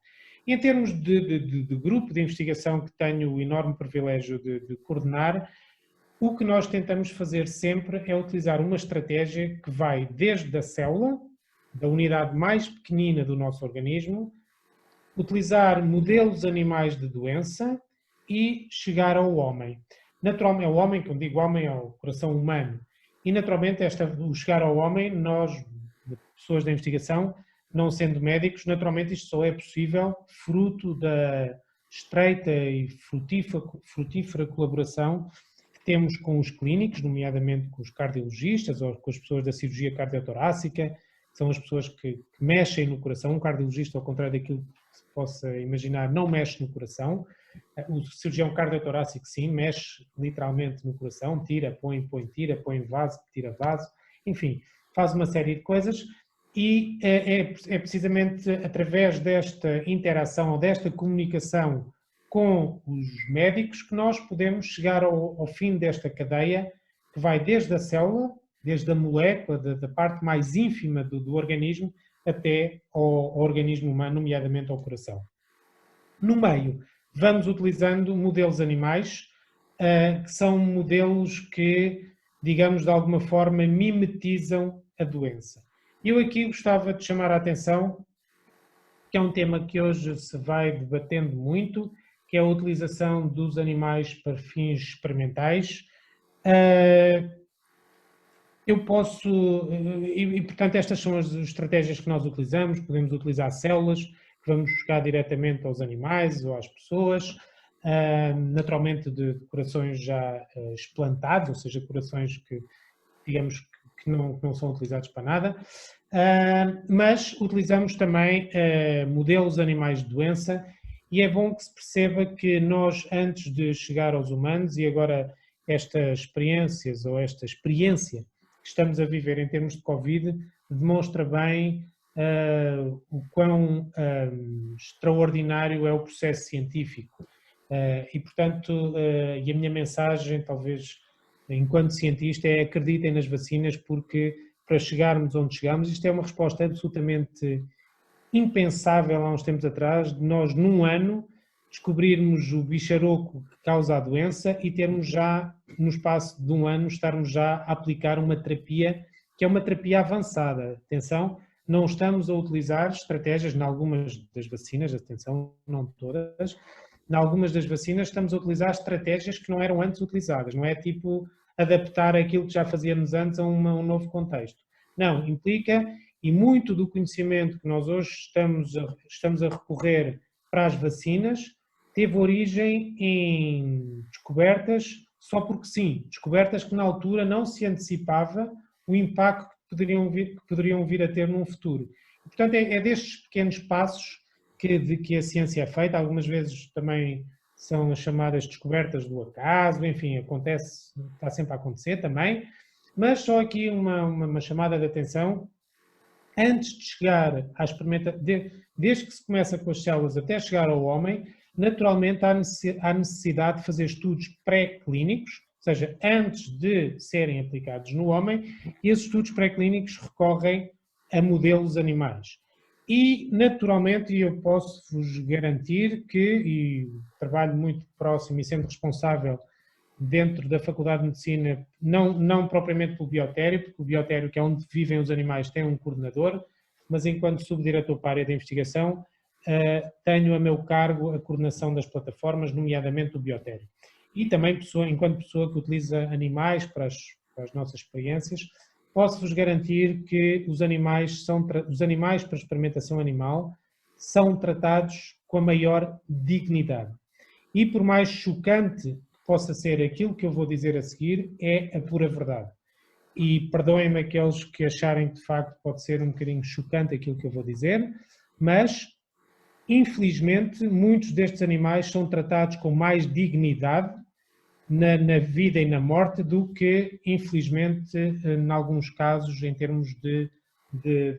Em termos de grupo de investigação que tenho o enorme privilégio de coordenar, o que nós tentamos fazer sempre é utilizar uma estratégia que vai desde a célula, da unidade mais pequenina do nosso organismo, utilizar modelos animais de doença e chegar ao homem. Naturalmente, é o homem, quando digo homem, é o coração humano. E naturalmente, o chegar ao homem, nós, pessoas da investigação, não sendo médicos, naturalmente isto só é possível fruto da estreita e frutífera colaboração que temos com os clínicos, nomeadamente com os cardiologistas ou com as pessoas da cirurgia cardiotorácica, que são as pessoas que mexem no coração. Um cardiologista, ao contrário daquilo que se possa imaginar, não mexe no coração. O cirurgião cardiotorácico, sim, mexe literalmente no coração, tira, põe, tira, põe vaso, tira vaso, enfim, faz uma série de coisas e é precisamente através desta interação ou desta comunicação com os médicos que nós podemos chegar ao fim desta cadeia que vai desde a célula, desde a molécula, da parte mais ínfima do organismo até ao organismo humano, nomeadamente ao coração. No meio, vamos utilizando modelos animais, que são modelos que, digamos, de alguma forma mimetizam a doença. Eu aqui gostava de chamar a atenção, que é um tema que hoje se vai debatendo muito, que é a utilização dos animais para fins experimentais. Portanto, estas são as estratégias que nós utilizamos. Podemos utilizar células que vamos buscar diretamente aos animais ou às pessoas, naturalmente de corações já explantados, ou seja, corações que, digamos, que não são utilizados para nada, mas utilizamos também modelos animais de doença e é bom que se perceba que nós, antes de chegar aos humanos, e agora estas experiências ou esta experiência que estamos a viver em termos de Covid demonstra bem o quão extraordinário é o processo científico. E, portanto, e a minha mensagem, talvez, enquanto cientista, é acreditem nas vacinas, porque para chegarmos onde chegamos, isto é uma resposta absolutamente impensável há uns tempos atrás, de nós num ano descobrirmos o bicharoco que causa a doença e termos já, no espaço de um ano, estarmos já a aplicar uma terapia que é uma terapia avançada. Atenção, não estamos a utilizar estratégias, em algumas das vacinas, atenção, não todas, em algumas das vacinas estamos a utilizar estratégias que não eram antes utilizadas, não é tipo adaptar aquilo que já fazíamos antes a um novo contexto. Não, implica, e muito do conhecimento que nós hoje estamos a recorrer para as vacinas teve origem em descobertas só porque sim, descobertas que na altura não se antecipava o impacto que poderiam vir a ter num futuro. E, portanto, é destes pequenos passos que a ciência é feita, algumas vezes também são as chamadas descobertas do acaso, enfim, acontece, está sempre a acontecer também, mas só aqui uma chamada de atenção, antes de chegar à experimentação, desde que se começa com as células até chegar ao homem, naturalmente há necessidade de fazer estudos pré-clínicos, seja, antes de serem aplicados no homem, esses estudos pré-clínicos recorrem a modelos animais. E, naturalmente, eu posso-vos garantir que, e trabalho muito próximo e sempre responsável dentro da Faculdade de Medicina, não propriamente pelo biotério, porque o biotério, que é onde vivem os animais, tem um coordenador, mas enquanto subdiretor para a área de investigação, tenho a meu cargo a coordenação das plataformas, nomeadamente do biotério. E também, enquanto pessoa que utiliza animais para as nossas experiências, posso-vos garantir que os animais para experimentação animal são tratados com a maior dignidade. E por mais chocante que possa ser aquilo que eu vou dizer a seguir, é a pura verdade. E perdoem-me aqueles que acharem que de facto pode ser um bocadinho chocante aquilo que eu vou dizer, mas infelizmente muitos destes animais são tratados com mais dignidade na vida e na morte do que, infelizmente, em alguns casos, em termos de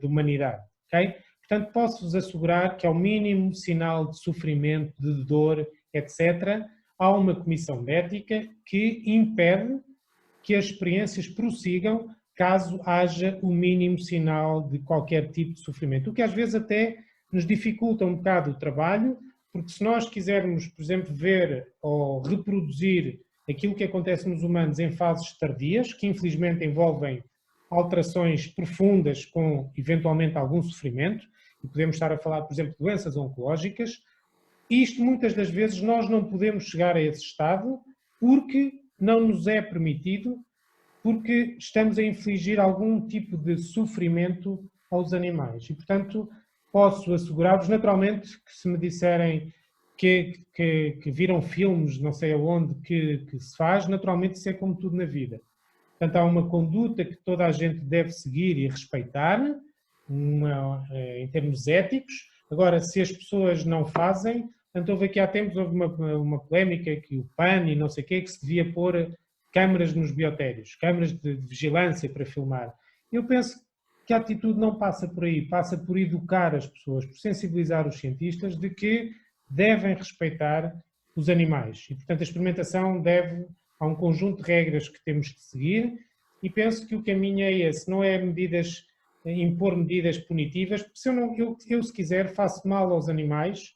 humanidade. Okay? Portanto, posso-vos assegurar que ao mínimo sinal de sofrimento, de dor, etc., há uma comissão de ética que impede que as experiências prossigam caso haja o mínimo sinal de qualquer tipo de sofrimento. O que às vezes até nos dificulta um bocado o trabalho, porque se nós quisermos, por exemplo, ver ou reproduzir aquilo que acontece nos humanos em fases tardias, que infelizmente envolvem alterações profundas com eventualmente algum sofrimento, e podemos estar a falar, por exemplo, de doenças oncológicas, isto muitas das vezes nós não podemos chegar a esse estado porque não nos é permitido, porque estamos a infligir algum tipo de sofrimento aos animais. E, portanto, posso assegurar-vos, naturalmente, que se me disserem que viram filmes, não sei aonde, que se faz, naturalmente isso é como tudo na vida. Portanto, há uma conduta que toda a gente deve seguir e respeitar, em termos éticos. Agora, se as pessoas não fazem, portanto, houve aqui há tempos uma polémica que o PAN e não sei o quê, que se devia pôr câmaras nos biotérios, câmaras de vigilância para filmar. Eu penso que a atitude não passa por aí, passa por educar as pessoas, por sensibilizar os cientistas de que devem respeitar os animais. E, portanto, a experimentação há um conjunto de regras que temos que seguir e penso que o caminho é esse, não é impor medidas punitivas, porque eu, se quiser, faço mal aos animais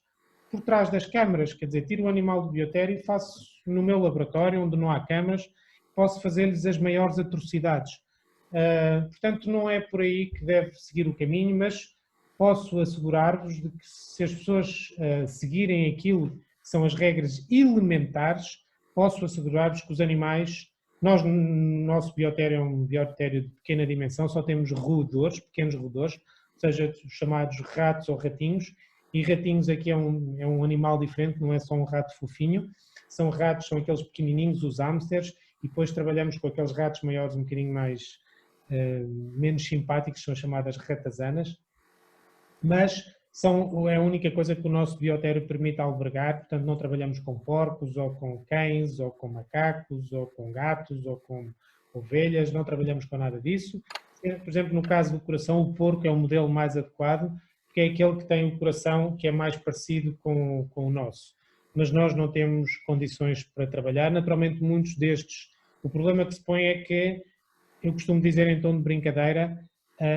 por trás das câmaras, quer dizer, tiro o animal do biotério e faço no meu laboratório, onde não há câmaras, posso fazer-lhes as maiores atrocidades. Portanto, não é por aí que deve seguir o caminho, mas posso assegurar-vos de que se as pessoas seguirem aquilo que são as regras elementares, posso assegurar-vos que os animais, no nosso biotério é um biotério de pequena dimensão, só temos roedores, pequenos roedores, ou seja, os chamados ratos ou ratinhos, e ratinhos aqui é um animal diferente, não é só um rato fofinho, são aqueles pequenininhos, os hamsters, e depois trabalhamos com aqueles ratos maiores um bocadinho mais menos simpáticos, são chamadas ratazanas, mas é a única coisa que o nosso biotério permite albergar, portanto não trabalhamos com porcos, ou com cães, ou com macacos, ou com gatos, ou com ovelhas, não trabalhamos com nada disso. Por exemplo, no caso do coração, o porco é o modelo mais adequado, porque é aquele que tem o coração que é mais parecido com o nosso. Mas nós não temos condições para trabalhar. Naturalmente, muitos destes, o problema que se põe é que, eu costumo dizer em tom de brincadeira,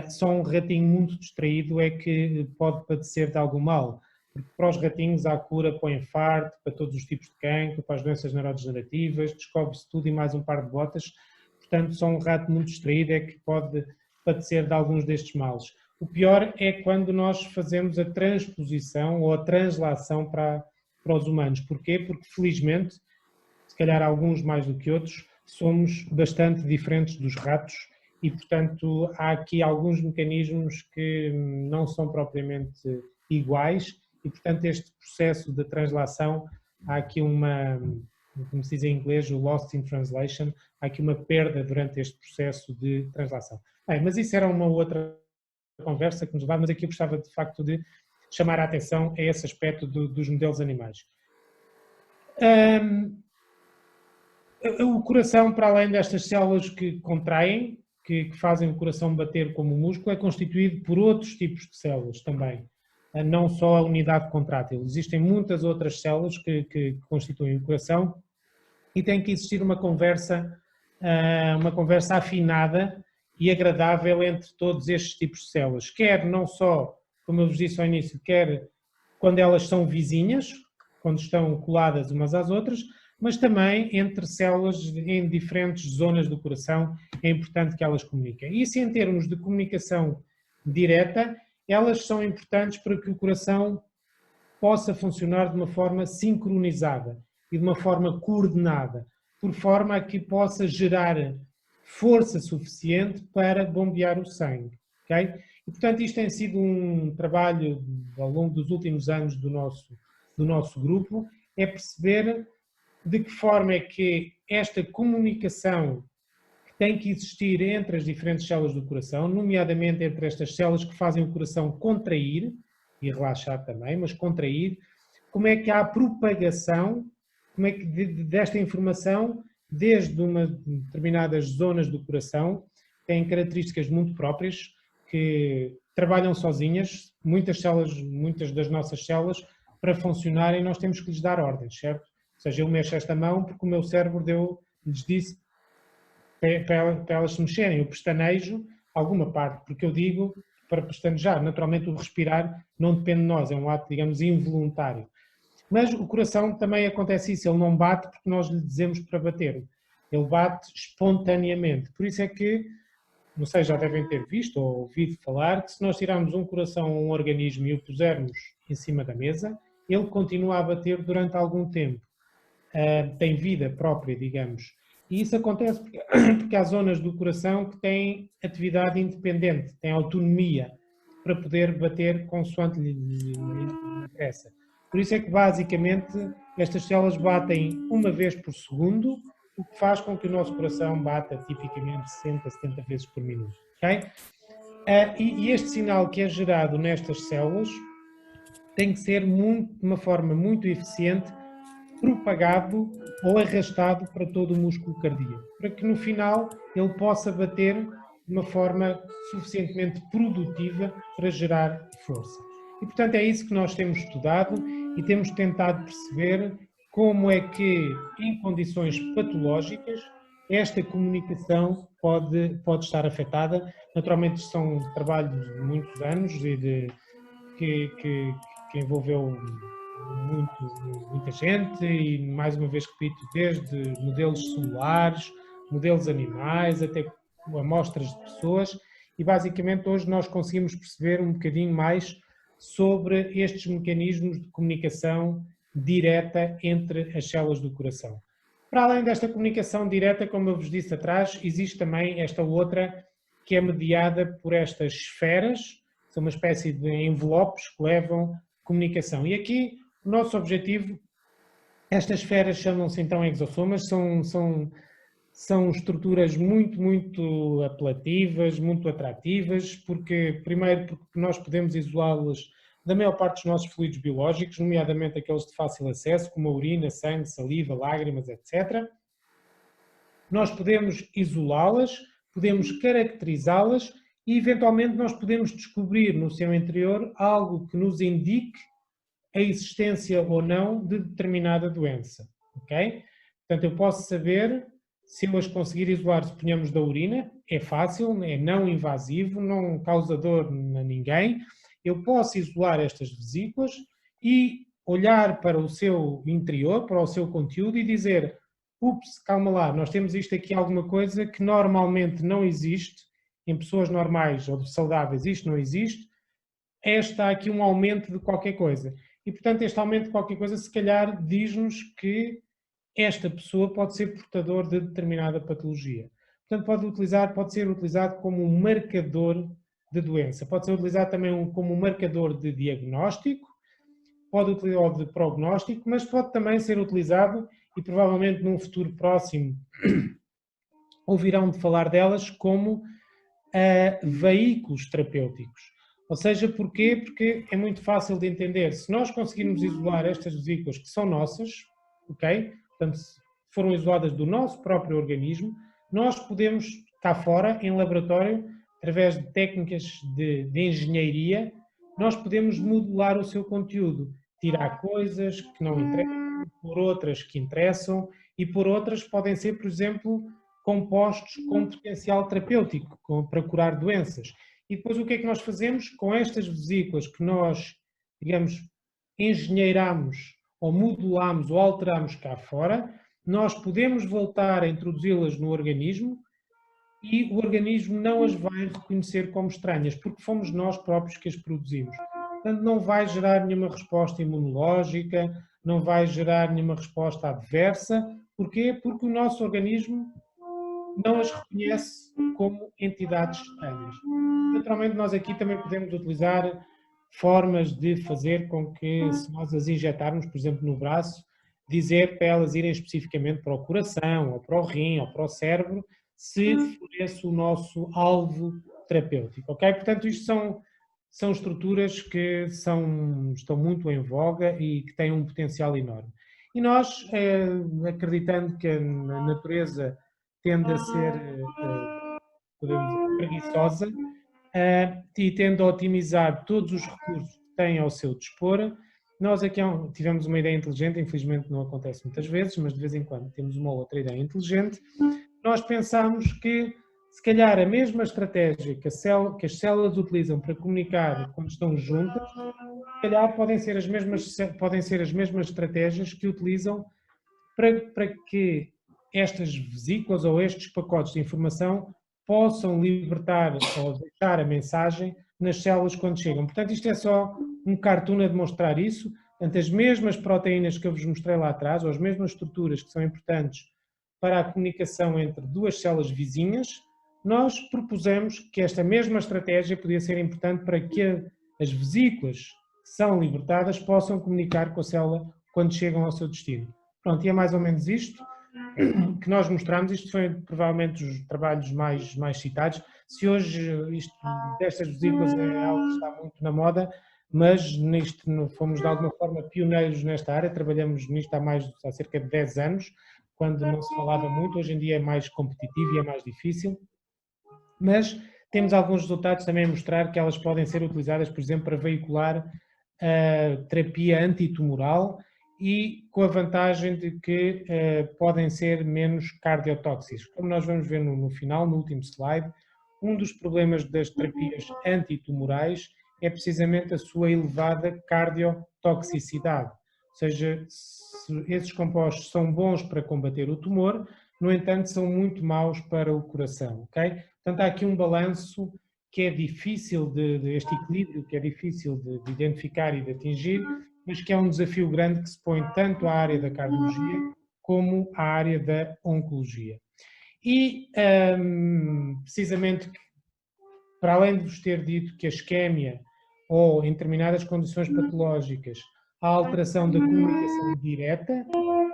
só um ratinho muito distraído é que pode padecer de algum mal. Porque para os ratinhos há cura para o infarto, para todos os tipos de cancro, para as doenças neurodegenerativas, descobre-se tudo e mais um par de botas. Portanto, só um rato muito distraído é que pode padecer de alguns destes males. O pior é quando nós fazemos a transposição ou a translação para os humanos. Porquê? Porque, felizmente, se calhar alguns mais do que outros, somos bastante diferentes dos ratos e, portanto, há aqui alguns mecanismos que não são propriamente iguais e, portanto, este processo de translação, há aqui como se diz em inglês, o lost in translation, há aqui uma perda durante este processo de translação. Bem, mas isso era uma outra conversa que nos levava, mas aqui eu gostava de facto de chamar a atenção a esse aspecto dos modelos animais. O coração, para além destas células que contraem, que fazem o coração bater como músculo, é constituído por outros tipos de células também, não só a unidade contrátil. Existem muitas outras células que constituem o coração e tem que existir uma conversa afinada e agradável entre todos estes tipos de células, quer não só, como eu vos disse ao início, quer quando elas são vizinhas, quando estão coladas umas às outras, mas também entre células em diferentes zonas do coração, é importante que elas comuniquem. Isso em termos de comunicação direta, elas são importantes para que o coração possa funcionar de uma forma sincronizada e de uma forma coordenada, por forma a que possa gerar força suficiente para bombear o sangue. Okay? E, portanto, isto tem sido um trabalho ao longo dos últimos anos do nosso grupo, é perceber de que forma é que esta comunicação que tem que existir entre as diferentes células do coração, nomeadamente entre estas células que fazem o coração contrair e relaxar também, mas contrair, como é que há a propagação, como é que desta informação, desde determinadas zonas do coração, têm características muito próprias, que trabalham sozinhas, muitas das nossas células, para funcionarem, nós temos que lhes dar ordens, certo? Ou seja, eu mexo esta mão porque o meu cérebro lhes disse para elas se mexerem. Eu pestanejo alguma parte, porque eu digo para pestanejar. Naturalmente, o respirar não depende de nós, é um ato, digamos, involuntário. Mas o coração também acontece isso, ele não bate porque nós lhe dizemos para bater. Ele bate espontaneamente. Por isso é que, não sei, já devem ter visto ou ouvido falar, que se nós tirarmos um coração a um organismo e o pusermos em cima da mesa, ele continua a bater durante algum tempo. Tem vida própria, digamos. E isso acontece porque há zonas do coração que têm atividade independente, têm autonomia para poder bater consoante lhe interessa. Por isso é que, basicamente, estas células batem uma vez por segundo, o que faz com que o nosso coração bata tipicamente 60, 70 vezes por minuto. Okay? E este sinal que é gerado nestas células tem que ser de uma forma muito eficiente propagado ou arrastado para todo o músculo cardíaco, para que no final ele possa bater de uma forma suficientemente produtiva para gerar força. E portanto é isso que nós temos estudado e temos tentado perceber como é que em condições patológicas esta comunicação pode estar afetada. Naturalmente são trabalhos de muitos anos e que envolveu muita gente e, mais uma vez repito, desde modelos celulares, modelos animais, até amostras de pessoas, e basicamente hoje nós conseguimos perceber um bocadinho mais sobre estes mecanismos de comunicação direta entre as células do coração. Para além desta comunicação direta, como eu vos disse atrás, existe também esta outra que é mediada por estas esferas, são uma espécie de envelopes que levam comunicação. E aqui o nosso objetivo, estas esferas chamam-se então exossomas, são estruturas muito apelativas, muito atrativas, primeiro porque nós podemos isolá-las da maior parte dos nossos fluidos biológicos, nomeadamente aqueles de fácil acesso, como a urina, sangue, saliva, lágrimas, etc. Nós podemos isolá-las, podemos caracterizá-las e eventualmente nós podemos descobrir no seu interior algo que nos indique a existência ou não de determinada doença, ok? Portanto, eu posso saber, se eu as conseguir isolar, suponhamos da urina, é fácil, é não invasivo, não causa dor a ninguém, eu posso isolar estas vesículas e olhar para o seu interior, para o seu conteúdo e dizer, ups, calma lá, nós temos isto aqui alguma coisa que normalmente não existe, em pessoas normais ou saudáveis isto não existe, está aqui um aumento de qualquer coisa. E, portanto, este aumento de qualquer coisa, se calhar, diz-nos que esta pessoa pode ser portador de determinada patologia. Portanto, pode ser utilizado como um marcador de doença. Pode ser utilizado também como um marcador de diagnóstico, ou de prognóstico, mas pode também ser utilizado, e provavelmente num futuro próximo ouvirão de falar delas, como veículos terapêuticos. Ou seja, porquê? Porque é muito fácil de entender. Se nós conseguirmos isolar estas vesículas que são nossas, ok? Portanto, se foram isoladas do nosso próprio organismo, nós podemos, cá fora, em laboratório, através de técnicas de engenharia, nós podemos modular o seu conteúdo. Tirar coisas que não interessam, por outras que interessam, e por outras podem ser, por exemplo, compostos com potencial terapêutico, para curar doenças. E depois o que é que nós fazemos com estas vesículas que nós, digamos, engenheiramos ou modulamos ou alteramos cá fora? Nós podemos voltar a introduzi-las no organismo e o organismo não as vai reconhecer como estranhas, porque fomos nós próprios que as produzimos. Portanto, não vai gerar nenhuma resposta imunológica, não vai gerar nenhuma resposta adversa. Porquê? Porque o nosso organismo não as reconhece como entidades estranhas. Naturalmente, nós aqui também podemos utilizar formas de fazer com que, se nós as injetarmos, por exemplo, no braço, dizer para elas irem especificamente para o coração, ou para o rim, ou para o cérebro, se for esse o nosso alvo terapêutico, ok? Portanto, isto são estruturas que estão muito em voga e que têm um potencial enorme. E nós, acreditando que a natureza tende a ser, podemos dizer, preguiçosa, e tende a otimizar todos os recursos que tem ao seu dispor, nós aqui tivemos uma ideia inteligente, infelizmente não acontece muitas vezes, mas de vez em quando temos uma outra ideia inteligente. Nós pensamos que, se calhar, a mesma estratégia que as células utilizam para comunicar quando estão juntas, se calhar podem ser as mesmas estratégias que utilizam para que estas vesículas ou estes pacotes de informação possam libertar ou deixar a mensagem nas células quando chegam. Portanto, isto é só um cartoon a demonstrar isso. Portanto, as mesmas proteínas que eu vos mostrei lá atrás, ou as mesmas estruturas que são importantes para a comunicação entre duas células vizinhas, nós propusemos que esta mesma estratégia podia ser importante para que as vesículas que são libertadas possam comunicar com a célula quando chegam ao seu destino. Pronto, e é mais ou menos isto que nós mostramos. Isto foi provavelmente os trabalhos mais citados. Se hoje isto destas vesículas é algo que está muito na moda, mas fomos de alguma forma pioneiros nesta área, trabalhamos nisto há cerca de 10 anos, quando não se falava muito. Hoje em dia é mais competitivo e é mais difícil, mas temos alguns resultados também a mostrar que elas podem ser utilizadas, por exemplo, para veicular a terapia antitumoral, e com a vantagem de que podem ser menos cardiotóxicos. Como nós vamos ver no final, no último slide, um dos problemas das terapias antitumorais é precisamente a sua elevada cardiotoxicidade. Ou seja, esses compostos são bons para combater o tumor, no entanto, são muito maus para o coração, ok? Portanto, há aqui um balanço que é difícil este equilíbrio que é difícil de identificar e de atingir, mas que é um desafio grande que se põe tanto à área da cardiologia como à área da oncologia. E, precisamente, para além de vos ter dito que a isquémia, ou em determinadas condições patológicas, a alteração da comunicação direta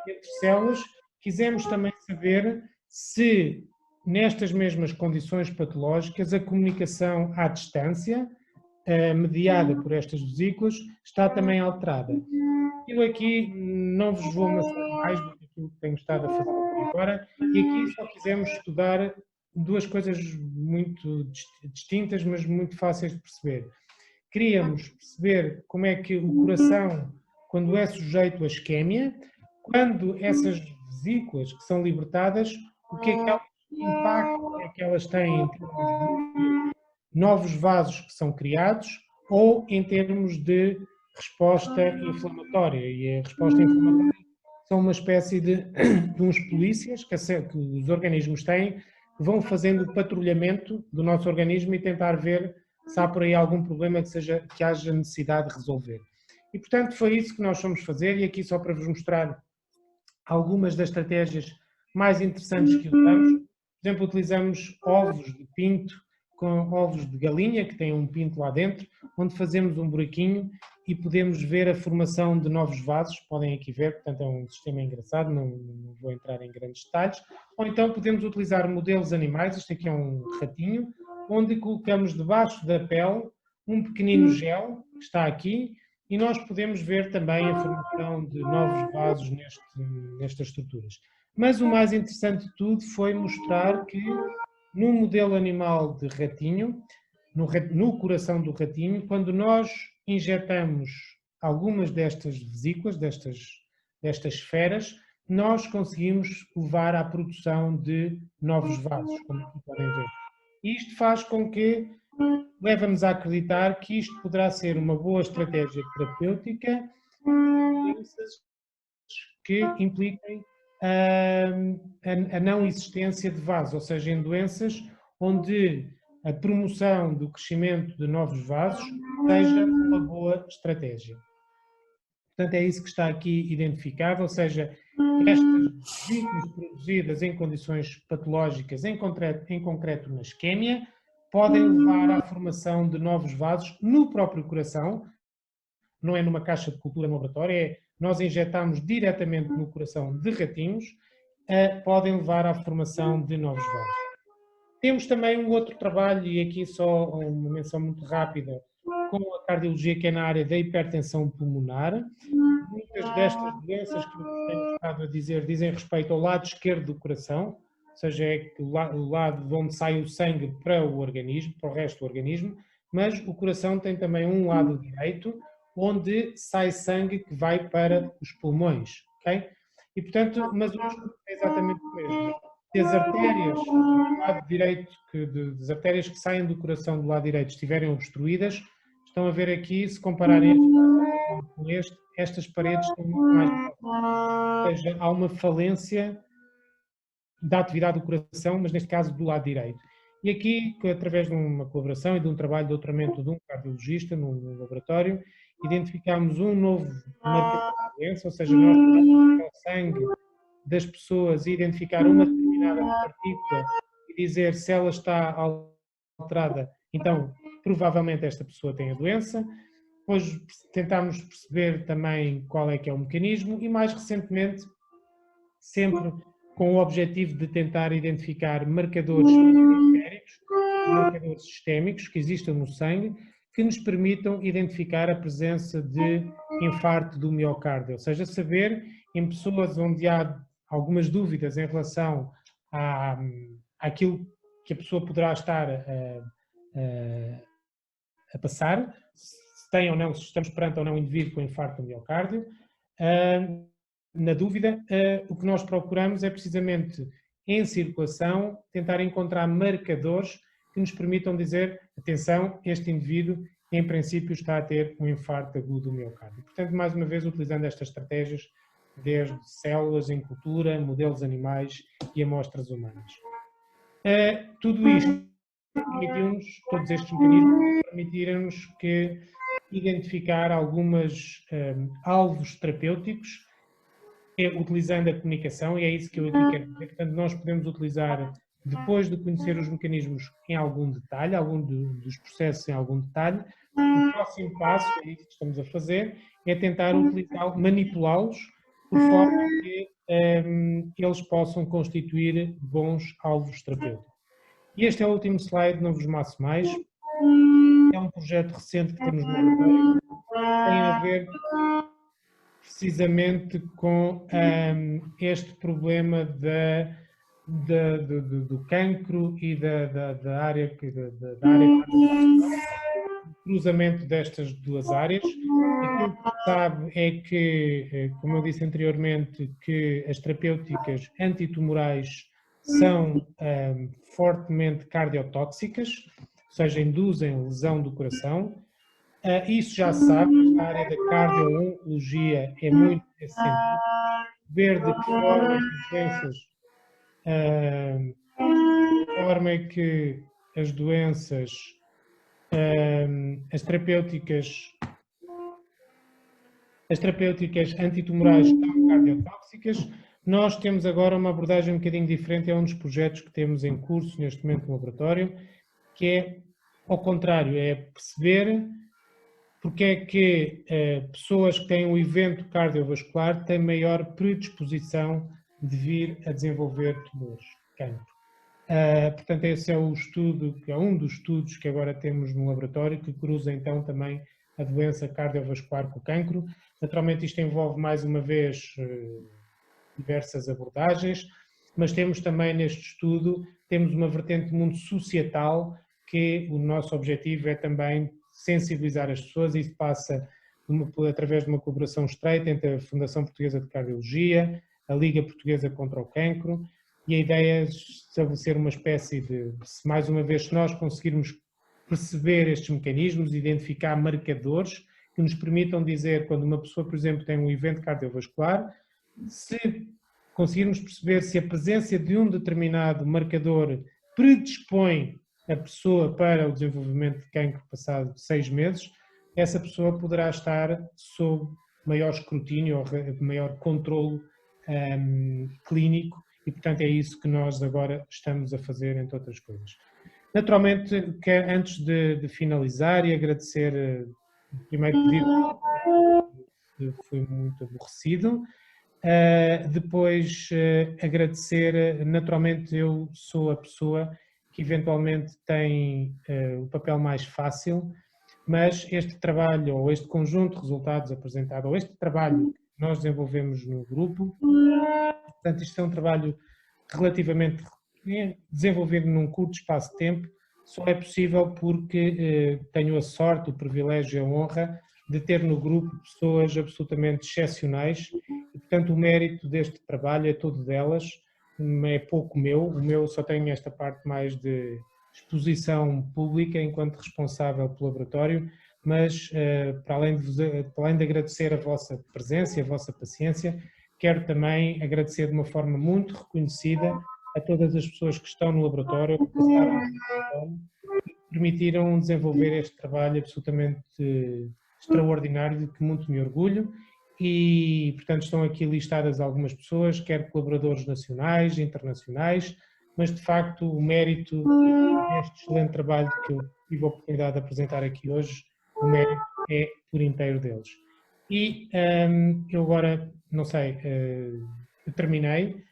entre células, quisemos também saber se, nestas mesmas condições patológicas, a comunicação à distância, mediada por estas vesículas, está também alterada. Eu aqui não vos vou amassar mais do que aquilo que tenho estado a fazer agora, e aqui só quisemos estudar duas coisas muito distintas, mas muito fáceis de perceber. Queríamos perceber como é que o coração, quando é sujeito à isquémia, quando essas vesículas que são libertadas, o que impacto é que elas têm em termos de novos vasos que são criados ou em termos de resposta inflamatória. E a resposta inflamatória são uma espécie de uns polícias que os organismos têm, que vão fazendo o patrulhamento do nosso organismo e tentar ver se há por aí algum problema que haja necessidade de resolver. E, portanto, foi isso que nós fomos fazer, e aqui só para vos mostrar algumas das estratégias mais interessantes que usamos. Por exemplo, utilizamos ovos de pinto com ovos de galinha, que têm um pinto lá dentro, onde fazemos um buraquinho e podemos ver a formação de novos vasos. Podem aqui ver, portanto é um sistema engraçado, não vou entrar em grandes detalhes. Ou então podemos utilizar modelos animais, este aqui é um ratinho, onde colocamos debaixo da pele um pequenino gel, que está aqui, e nós podemos ver também a formação de novos vasos nestas estruturas. Mas o mais interessante de tudo foi mostrar que no modelo animal de ratinho, no coração do ratinho, quando nós injetamos algumas destas vesículas, destas esferas, nós conseguimos levar à produção de novos vasos, como aqui podem ver. Isto faz com que leva-nos a acreditar que isto poderá ser uma boa estratégia terapêutica em doenças que impliquem a não existência de vasos, ou seja, em doenças onde a promoção do crescimento de novos vasos seja uma boa estratégia. Portanto, é isso que está aqui identificado, ou seja, estas vesículas produzidas em condições patológicas, em concreto na isquémia, podem levar à formação de novos vasos no próprio coração, não é numa caixa de cultura no laboratório, é nós injetamos diretamente no coração de ratinhos, podem levar à formação de novos vasos. Temos também um outro trabalho, e aqui só uma menção muito rápida, com a cardiologia, que é na área da hipertensão pulmonar. Muitas destas doenças que eu tenho estado a dizer dizem respeito ao lado esquerdo do coração, ou seja, é o lado de onde sai o sangue para o organismo, para o resto do organismo, mas o coração tem também um lado direito, onde sai sangue que vai para os pulmões, ok? E portanto, mas o estudo é exatamente o mesmo. Se as artérias do lado direito, as artérias que saem do coração do lado direito estiverem obstruídas, estão a ver aqui, se compararem este com este, estas paredes estão muito mais próximas. Ou seja, há uma falência da atividade do coração, mas neste caso do lado direito. E aqui, através de uma colaboração e de um trabalho de doutoramento de um cardiologista no laboratório, identificámos um novo marcador de doença, ou seja, nós tiramos o sangue das pessoas e identificar uma determinada partícula e dizer se ela está alterada, então provavelmente esta pessoa tem a doença. Depois tentámos perceber também qual é que é o mecanismo e mais recentemente, sempre com o objetivo de tentar identificar marcadores periféricos, marcadores sistémicos que existam no sangue, que nos permitam identificar a presença de infarto do miocárdio, ou seja, saber em pessoas onde há algumas dúvidas em relação àquilo que a pessoa poderá estar a passar, se tem ou não, se estamos perante ou não um indivíduo com infarto do miocárdio. Na dúvida, o que nós procuramos é precisamente, em circulação, tentar encontrar marcadores que nos permitam dizer, atenção, este indivíduo, em princípio, está a ter um infarto agudo do miocárdio. Portanto, mais uma vez, utilizando estas estratégias, desde células em cultura, modelos animais e amostras humanas. Tudo isto permitiu-nos, todos estes mecanismos, permitiram-nos que identificar alguns alvos terapêuticos, utilizando a comunicação, e é isso que eu aqui quero dizer. Portanto, nós podemos utilizar, depois de conhecer os mecanismos em algum detalhe, algum dos processos em algum detalhe, o próximo passo, é isso que estamos a fazer, é tentar utilizá-los, manipulá-los, por forma que eles possam constituir bons alvos terapêuticos. E este é o último slide, não vos maço mais. É um projeto recente que temos no laboratório, tem a ver precisamente com este problema do cancro e da área do cruzamento destas duas áreas. Aquilo que se sabe é que, como eu disse anteriormente, que as terapêuticas antitumorais são fortemente cardiotóxicas, ou seja, induzem lesão do coração. Isso já se sabe, mas na área da cardio-oncologia é muito nesse sentido. Ver de que forma as doenças, de forma é que as doenças, as terapêuticas antitumorais são cardiotóxicas. Nós temos agora uma abordagem um bocadinho diferente, é um dos projetos que temos em curso neste momento no laboratório, que é ao contrário, é perceber porque é que pessoas que têm um evento cardiovascular têm maior predisposição de vir a desenvolver tumores, cancro. Portanto, esse é o estudo, que é um dos estudos que agora temos no laboratório, que cruza então também a doença cardiovascular com o cancro. Naturalmente isto envolve mais uma vez diversas abordagens, mas temos também neste estudo, temos uma vertente muito societal, que o nosso objetivo é também sensibilizar as pessoas, e isso passa através de uma colaboração estreita entre a Fundação Portuguesa de Cardiologia, a Liga Portuguesa contra o Cancro, e a ideia é estabelecer uma espécie de, mais uma vez, se nós conseguirmos perceber estes mecanismos, identificar marcadores que nos permitam dizer, quando uma pessoa, por exemplo, tem um evento cardiovascular, se conseguirmos perceber se a presença de um determinado marcador predispõe a pessoa para o desenvolvimento de cancro passado 6 meses, essa pessoa poderá estar sob maior escrutínio ou maior controle clínico, e portanto é isso que nós agora estamos a fazer, entre outras coisas. Naturalmente, antes de finalizar e agradecer o primeiro pedido, que foi muito aborrecido, depois agradecer, naturalmente eu sou a pessoa que eventualmente tem o papel mais fácil, mas este trabalho ou este conjunto de resultados apresentado, ou este trabalho que nós desenvolvemos no grupo, portanto isto é um trabalho relativamente desenvolvido num curto espaço de tempo, só é possível porque tenho a sorte, o privilégio e a honra de ter no grupo pessoas absolutamente excepcionais e, portanto, o mérito deste trabalho é todo delas, é pouco meu, o meu só tem esta parte mais de exposição pública enquanto responsável pelo laboratório, mas para além de agradecer a vossa presença e a vossa paciência, quero também agradecer de uma forma muito reconhecida a todas as pessoas que estão no laboratório, que passaram no laboratório, que permitiram desenvolver este trabalho absolutamente extraordinário, de que muito me orgulho, e portanto estão aqui listadas algumas pessoas, quer colaboradores nacionais, internacionais, mas de facto o mérito deste excelente trabalho que eu tive a oportunidade de apresentar aqui hoje, o mérito é por inteiro deles. E eu agora, não sei, terminei,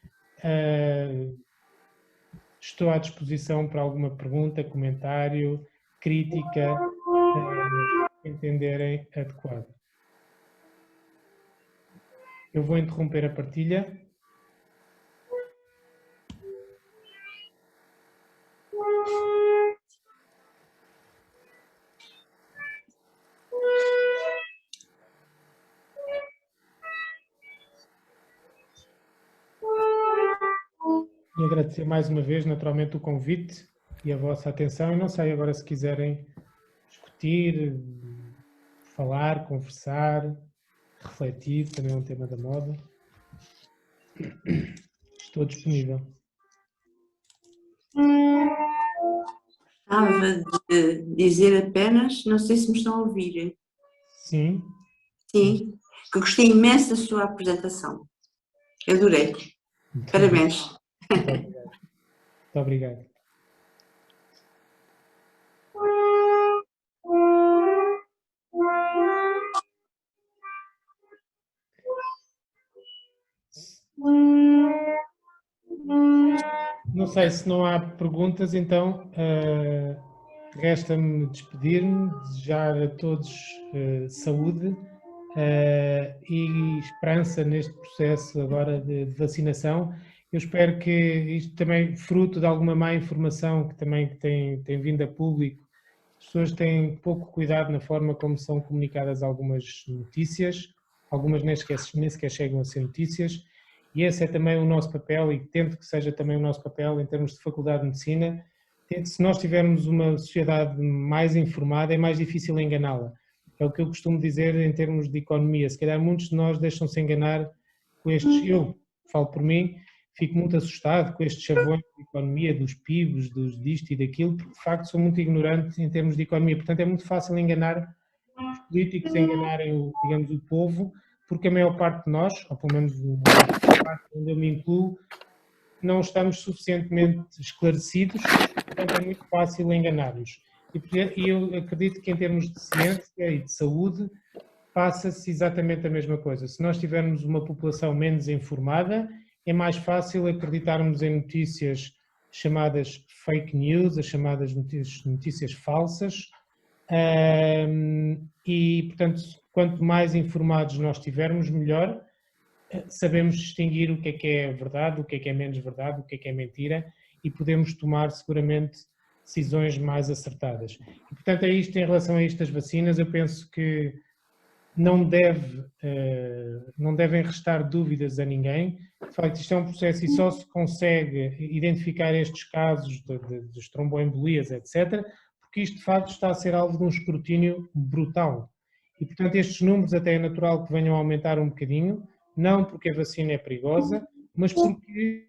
estou à disposição para alguma pergunta, comentário, crítica, que entenderem adequado. Eu vou interromper a partilha. E agradecer mais uma vez, naturalmente, o convite e a vossa atenção. E não sei agora se quiserem discutir, falar, conversar, refletir, também é um tema da moda. Estou disponível. Gostava de dizer apenas, não sei se me estão a ouvir. Sim. Sim, que gostei imenso da sua apresentação. Adorei. Parabéns. Muito obrigado. Muito obrigado. Não sei se não há perguntas, então resta-me despedir-me, desejar a todos saúde e esperança neste processo agora de vacinação. Eu espero que isto também, fruto de alguma má informação que também tem vindo a público, as pessoas têm pouco cuidado na forma como são comunicadas algumas notícias, algumas nem sequer chegam a ser notícias, e esse é também o nosso papel, e tento que seja também o nosso papel em termos de Faculdade de Medicina. Se nós tivermos uma sociedade mais informada, é mais difícil enganá-la. É o que eu costumo dizer em termos de economia. Se calhar muitos de nós deixam-se enganar com estes, eu falo por mim, fico muito assustado com estes chavões de economia, dos PIBs, disto e daquilo, porque de facto sou muito ignorante em termos de economia. Portanto, é muito fácil enganar os políticos, enganarem digamos, o povo, porque a maior parte de nós, ou pelo menos a parte onde eu me incluo, não estamos suficientemente esclarecidos, portanto é muito fácil enganar-nos. E eu acredito que em termos de ciência e de saúde passa-se exatamente a mesma coisa. Se nós tivermos uma população menos informada, é mais fácil acreditarmos em notícias chamadas fake news, as chamadas notícias falsas, e portanto quanto mais informados nós estivermos, melhor. Sabemos distinguir o que é verdade, o que é menos verdade, o que é mentira, e podemos tomar seguramente decisões mais acertadas. E, portanto, é isto em relação a estas vacinas. Eu penso que não devem restar dúvidas a ninguém. De facto, isto é um processo e só se consegue identificar estes casos de tromboembolias, etc., porque isto de facto está a ser alvo de um escrutínio brutal. E, portanto, estes números até é natural que venham a aumentar um bocadinho, não porque a vacina é perigosa, mas porque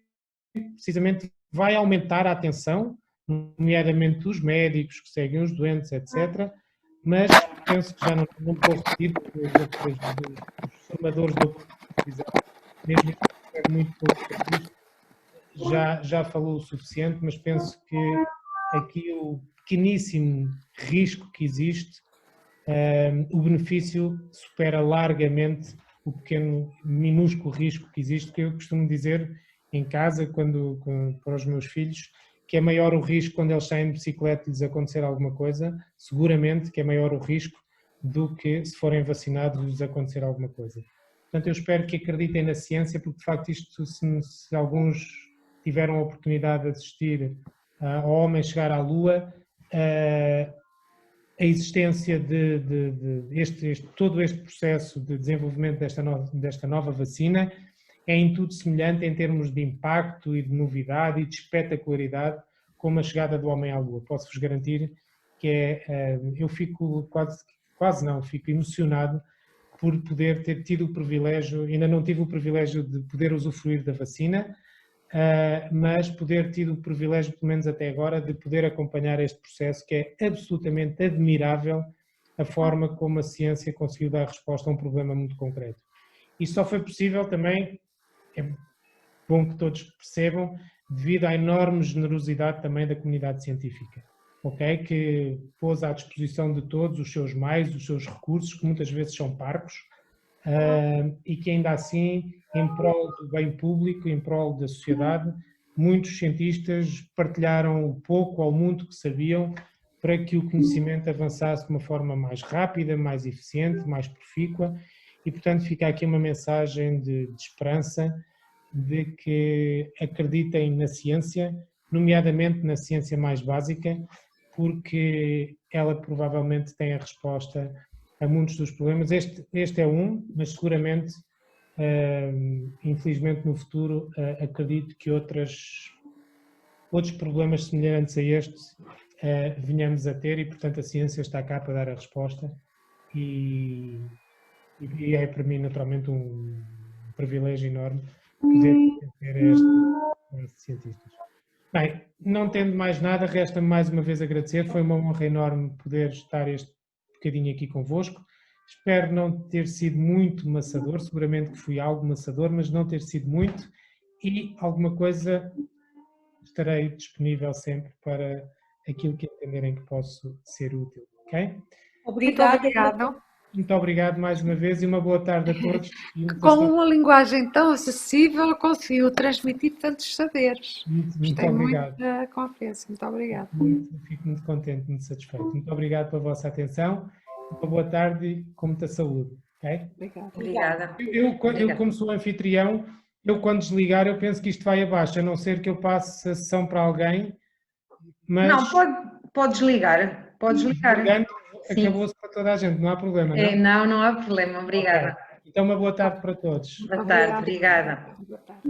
precisamente vai aumentar a atenção, nomeadamente dos médicos que seguem os doentes, etc., mas penso que já não vou repetir, porque os formadores da televisão, mesmo que é muito pouco, já falou o suficiente, mas penso que aqui o pequeníssimo risco que existe, o benefício supera largamente o pequeno, minúsculo risco que existe, que eu costumo dizer em casa, para os meus filhos, que é maior o risco quando eles saem de bicicleta e lhes acontecer alguma coisa, seguramente que é maior o risco do que se forem vacinados e lhes acontecer alguma coisa. Portanto, eu espero que acreditem na ciência, porque de facto isto, se alguns tiveram a oportunidade de assistir ao homem chegar à Lua, a existência de todo este processo de desenvolvimento desta nova vacina é em tudo semelhante em termos de impacto e de novidade e de espetacularidade como a chegada do homem à Lua. Posso-vos garantir que eu fico fico emocionado por poder ter tido o privilégio, ainda não tive o privilégio de poder usufruir da vacina, mas poder tido o privilégio, pelo menos até agora, de poder acompanhar este processo que é absolutamente admirável, a forma como a ciência conseguiu dar resposta a um problema muito concreto. Isso só foi possível também, é bom que todos percebam, devido à enorme generosidade também da comunidade científica, ok? Que pôs à disposição de todos os seus meios, os seus recursos, que muitas vezes são parcos, e que ainda assim, em prol do bem público, em prol da sociedade, muitos cientistas partilharam o pouco ou muito que sabiam para que o conhecimento avançasse de uma forma mais rápida, mais eficiente, mais profícua, e portanto fica aqui uma mensagem de esperança, de que acreditem na ciência, nomeadamente na ciência mais básica, porque ela provavelmente tem a resposta a muitos dos problemas. Este é um, mas seguramente, infelizmente no futuro, acredito que outros problemas semelhantes a este venhamos a ter e, portanto, a ciência está cá para dar a resposta e é para mim naturalmente um privilégio enorme poder ter estes cientistas. Bem, não tendo mais nada, resta-me mais uma vez agradecer, foi uma honra enorme poder estar este bocadinho aqui convosco. Espero não ter sido muito maçador, seguramente que fui algo maçador, mas não ter sido muito, e alguma coisa estarei disponível sempre para aquilo que entenderem que posso ser útil, ok? Obrigada. Muito obrigado. Muito obrigado mais uma vez e uma boa tarde a todos. Com uma linguagem tão acessível, conseguiu transmitir tantos saberes. Muito obrigado. Muito da conferência. Muito obrigado. Fico muito contente, muito satisfeito. Muito obrigado pela vossa atenção. Uma boa tarde e com muita saúde. Okay? Obrigada. Eu, como sou anfitrião, eu quando desligar, eu penso que isto vai abaixo, a não ser que eu passe a sessão para alguém. Mas... Não, pode desligar. Pode desligar. Acabou-se para toda a gente, não há problema, não? Não há problema, obrigada. Okay. Então, uma boa tarde para todos. Boa tarde, obrigada. Boa tarde.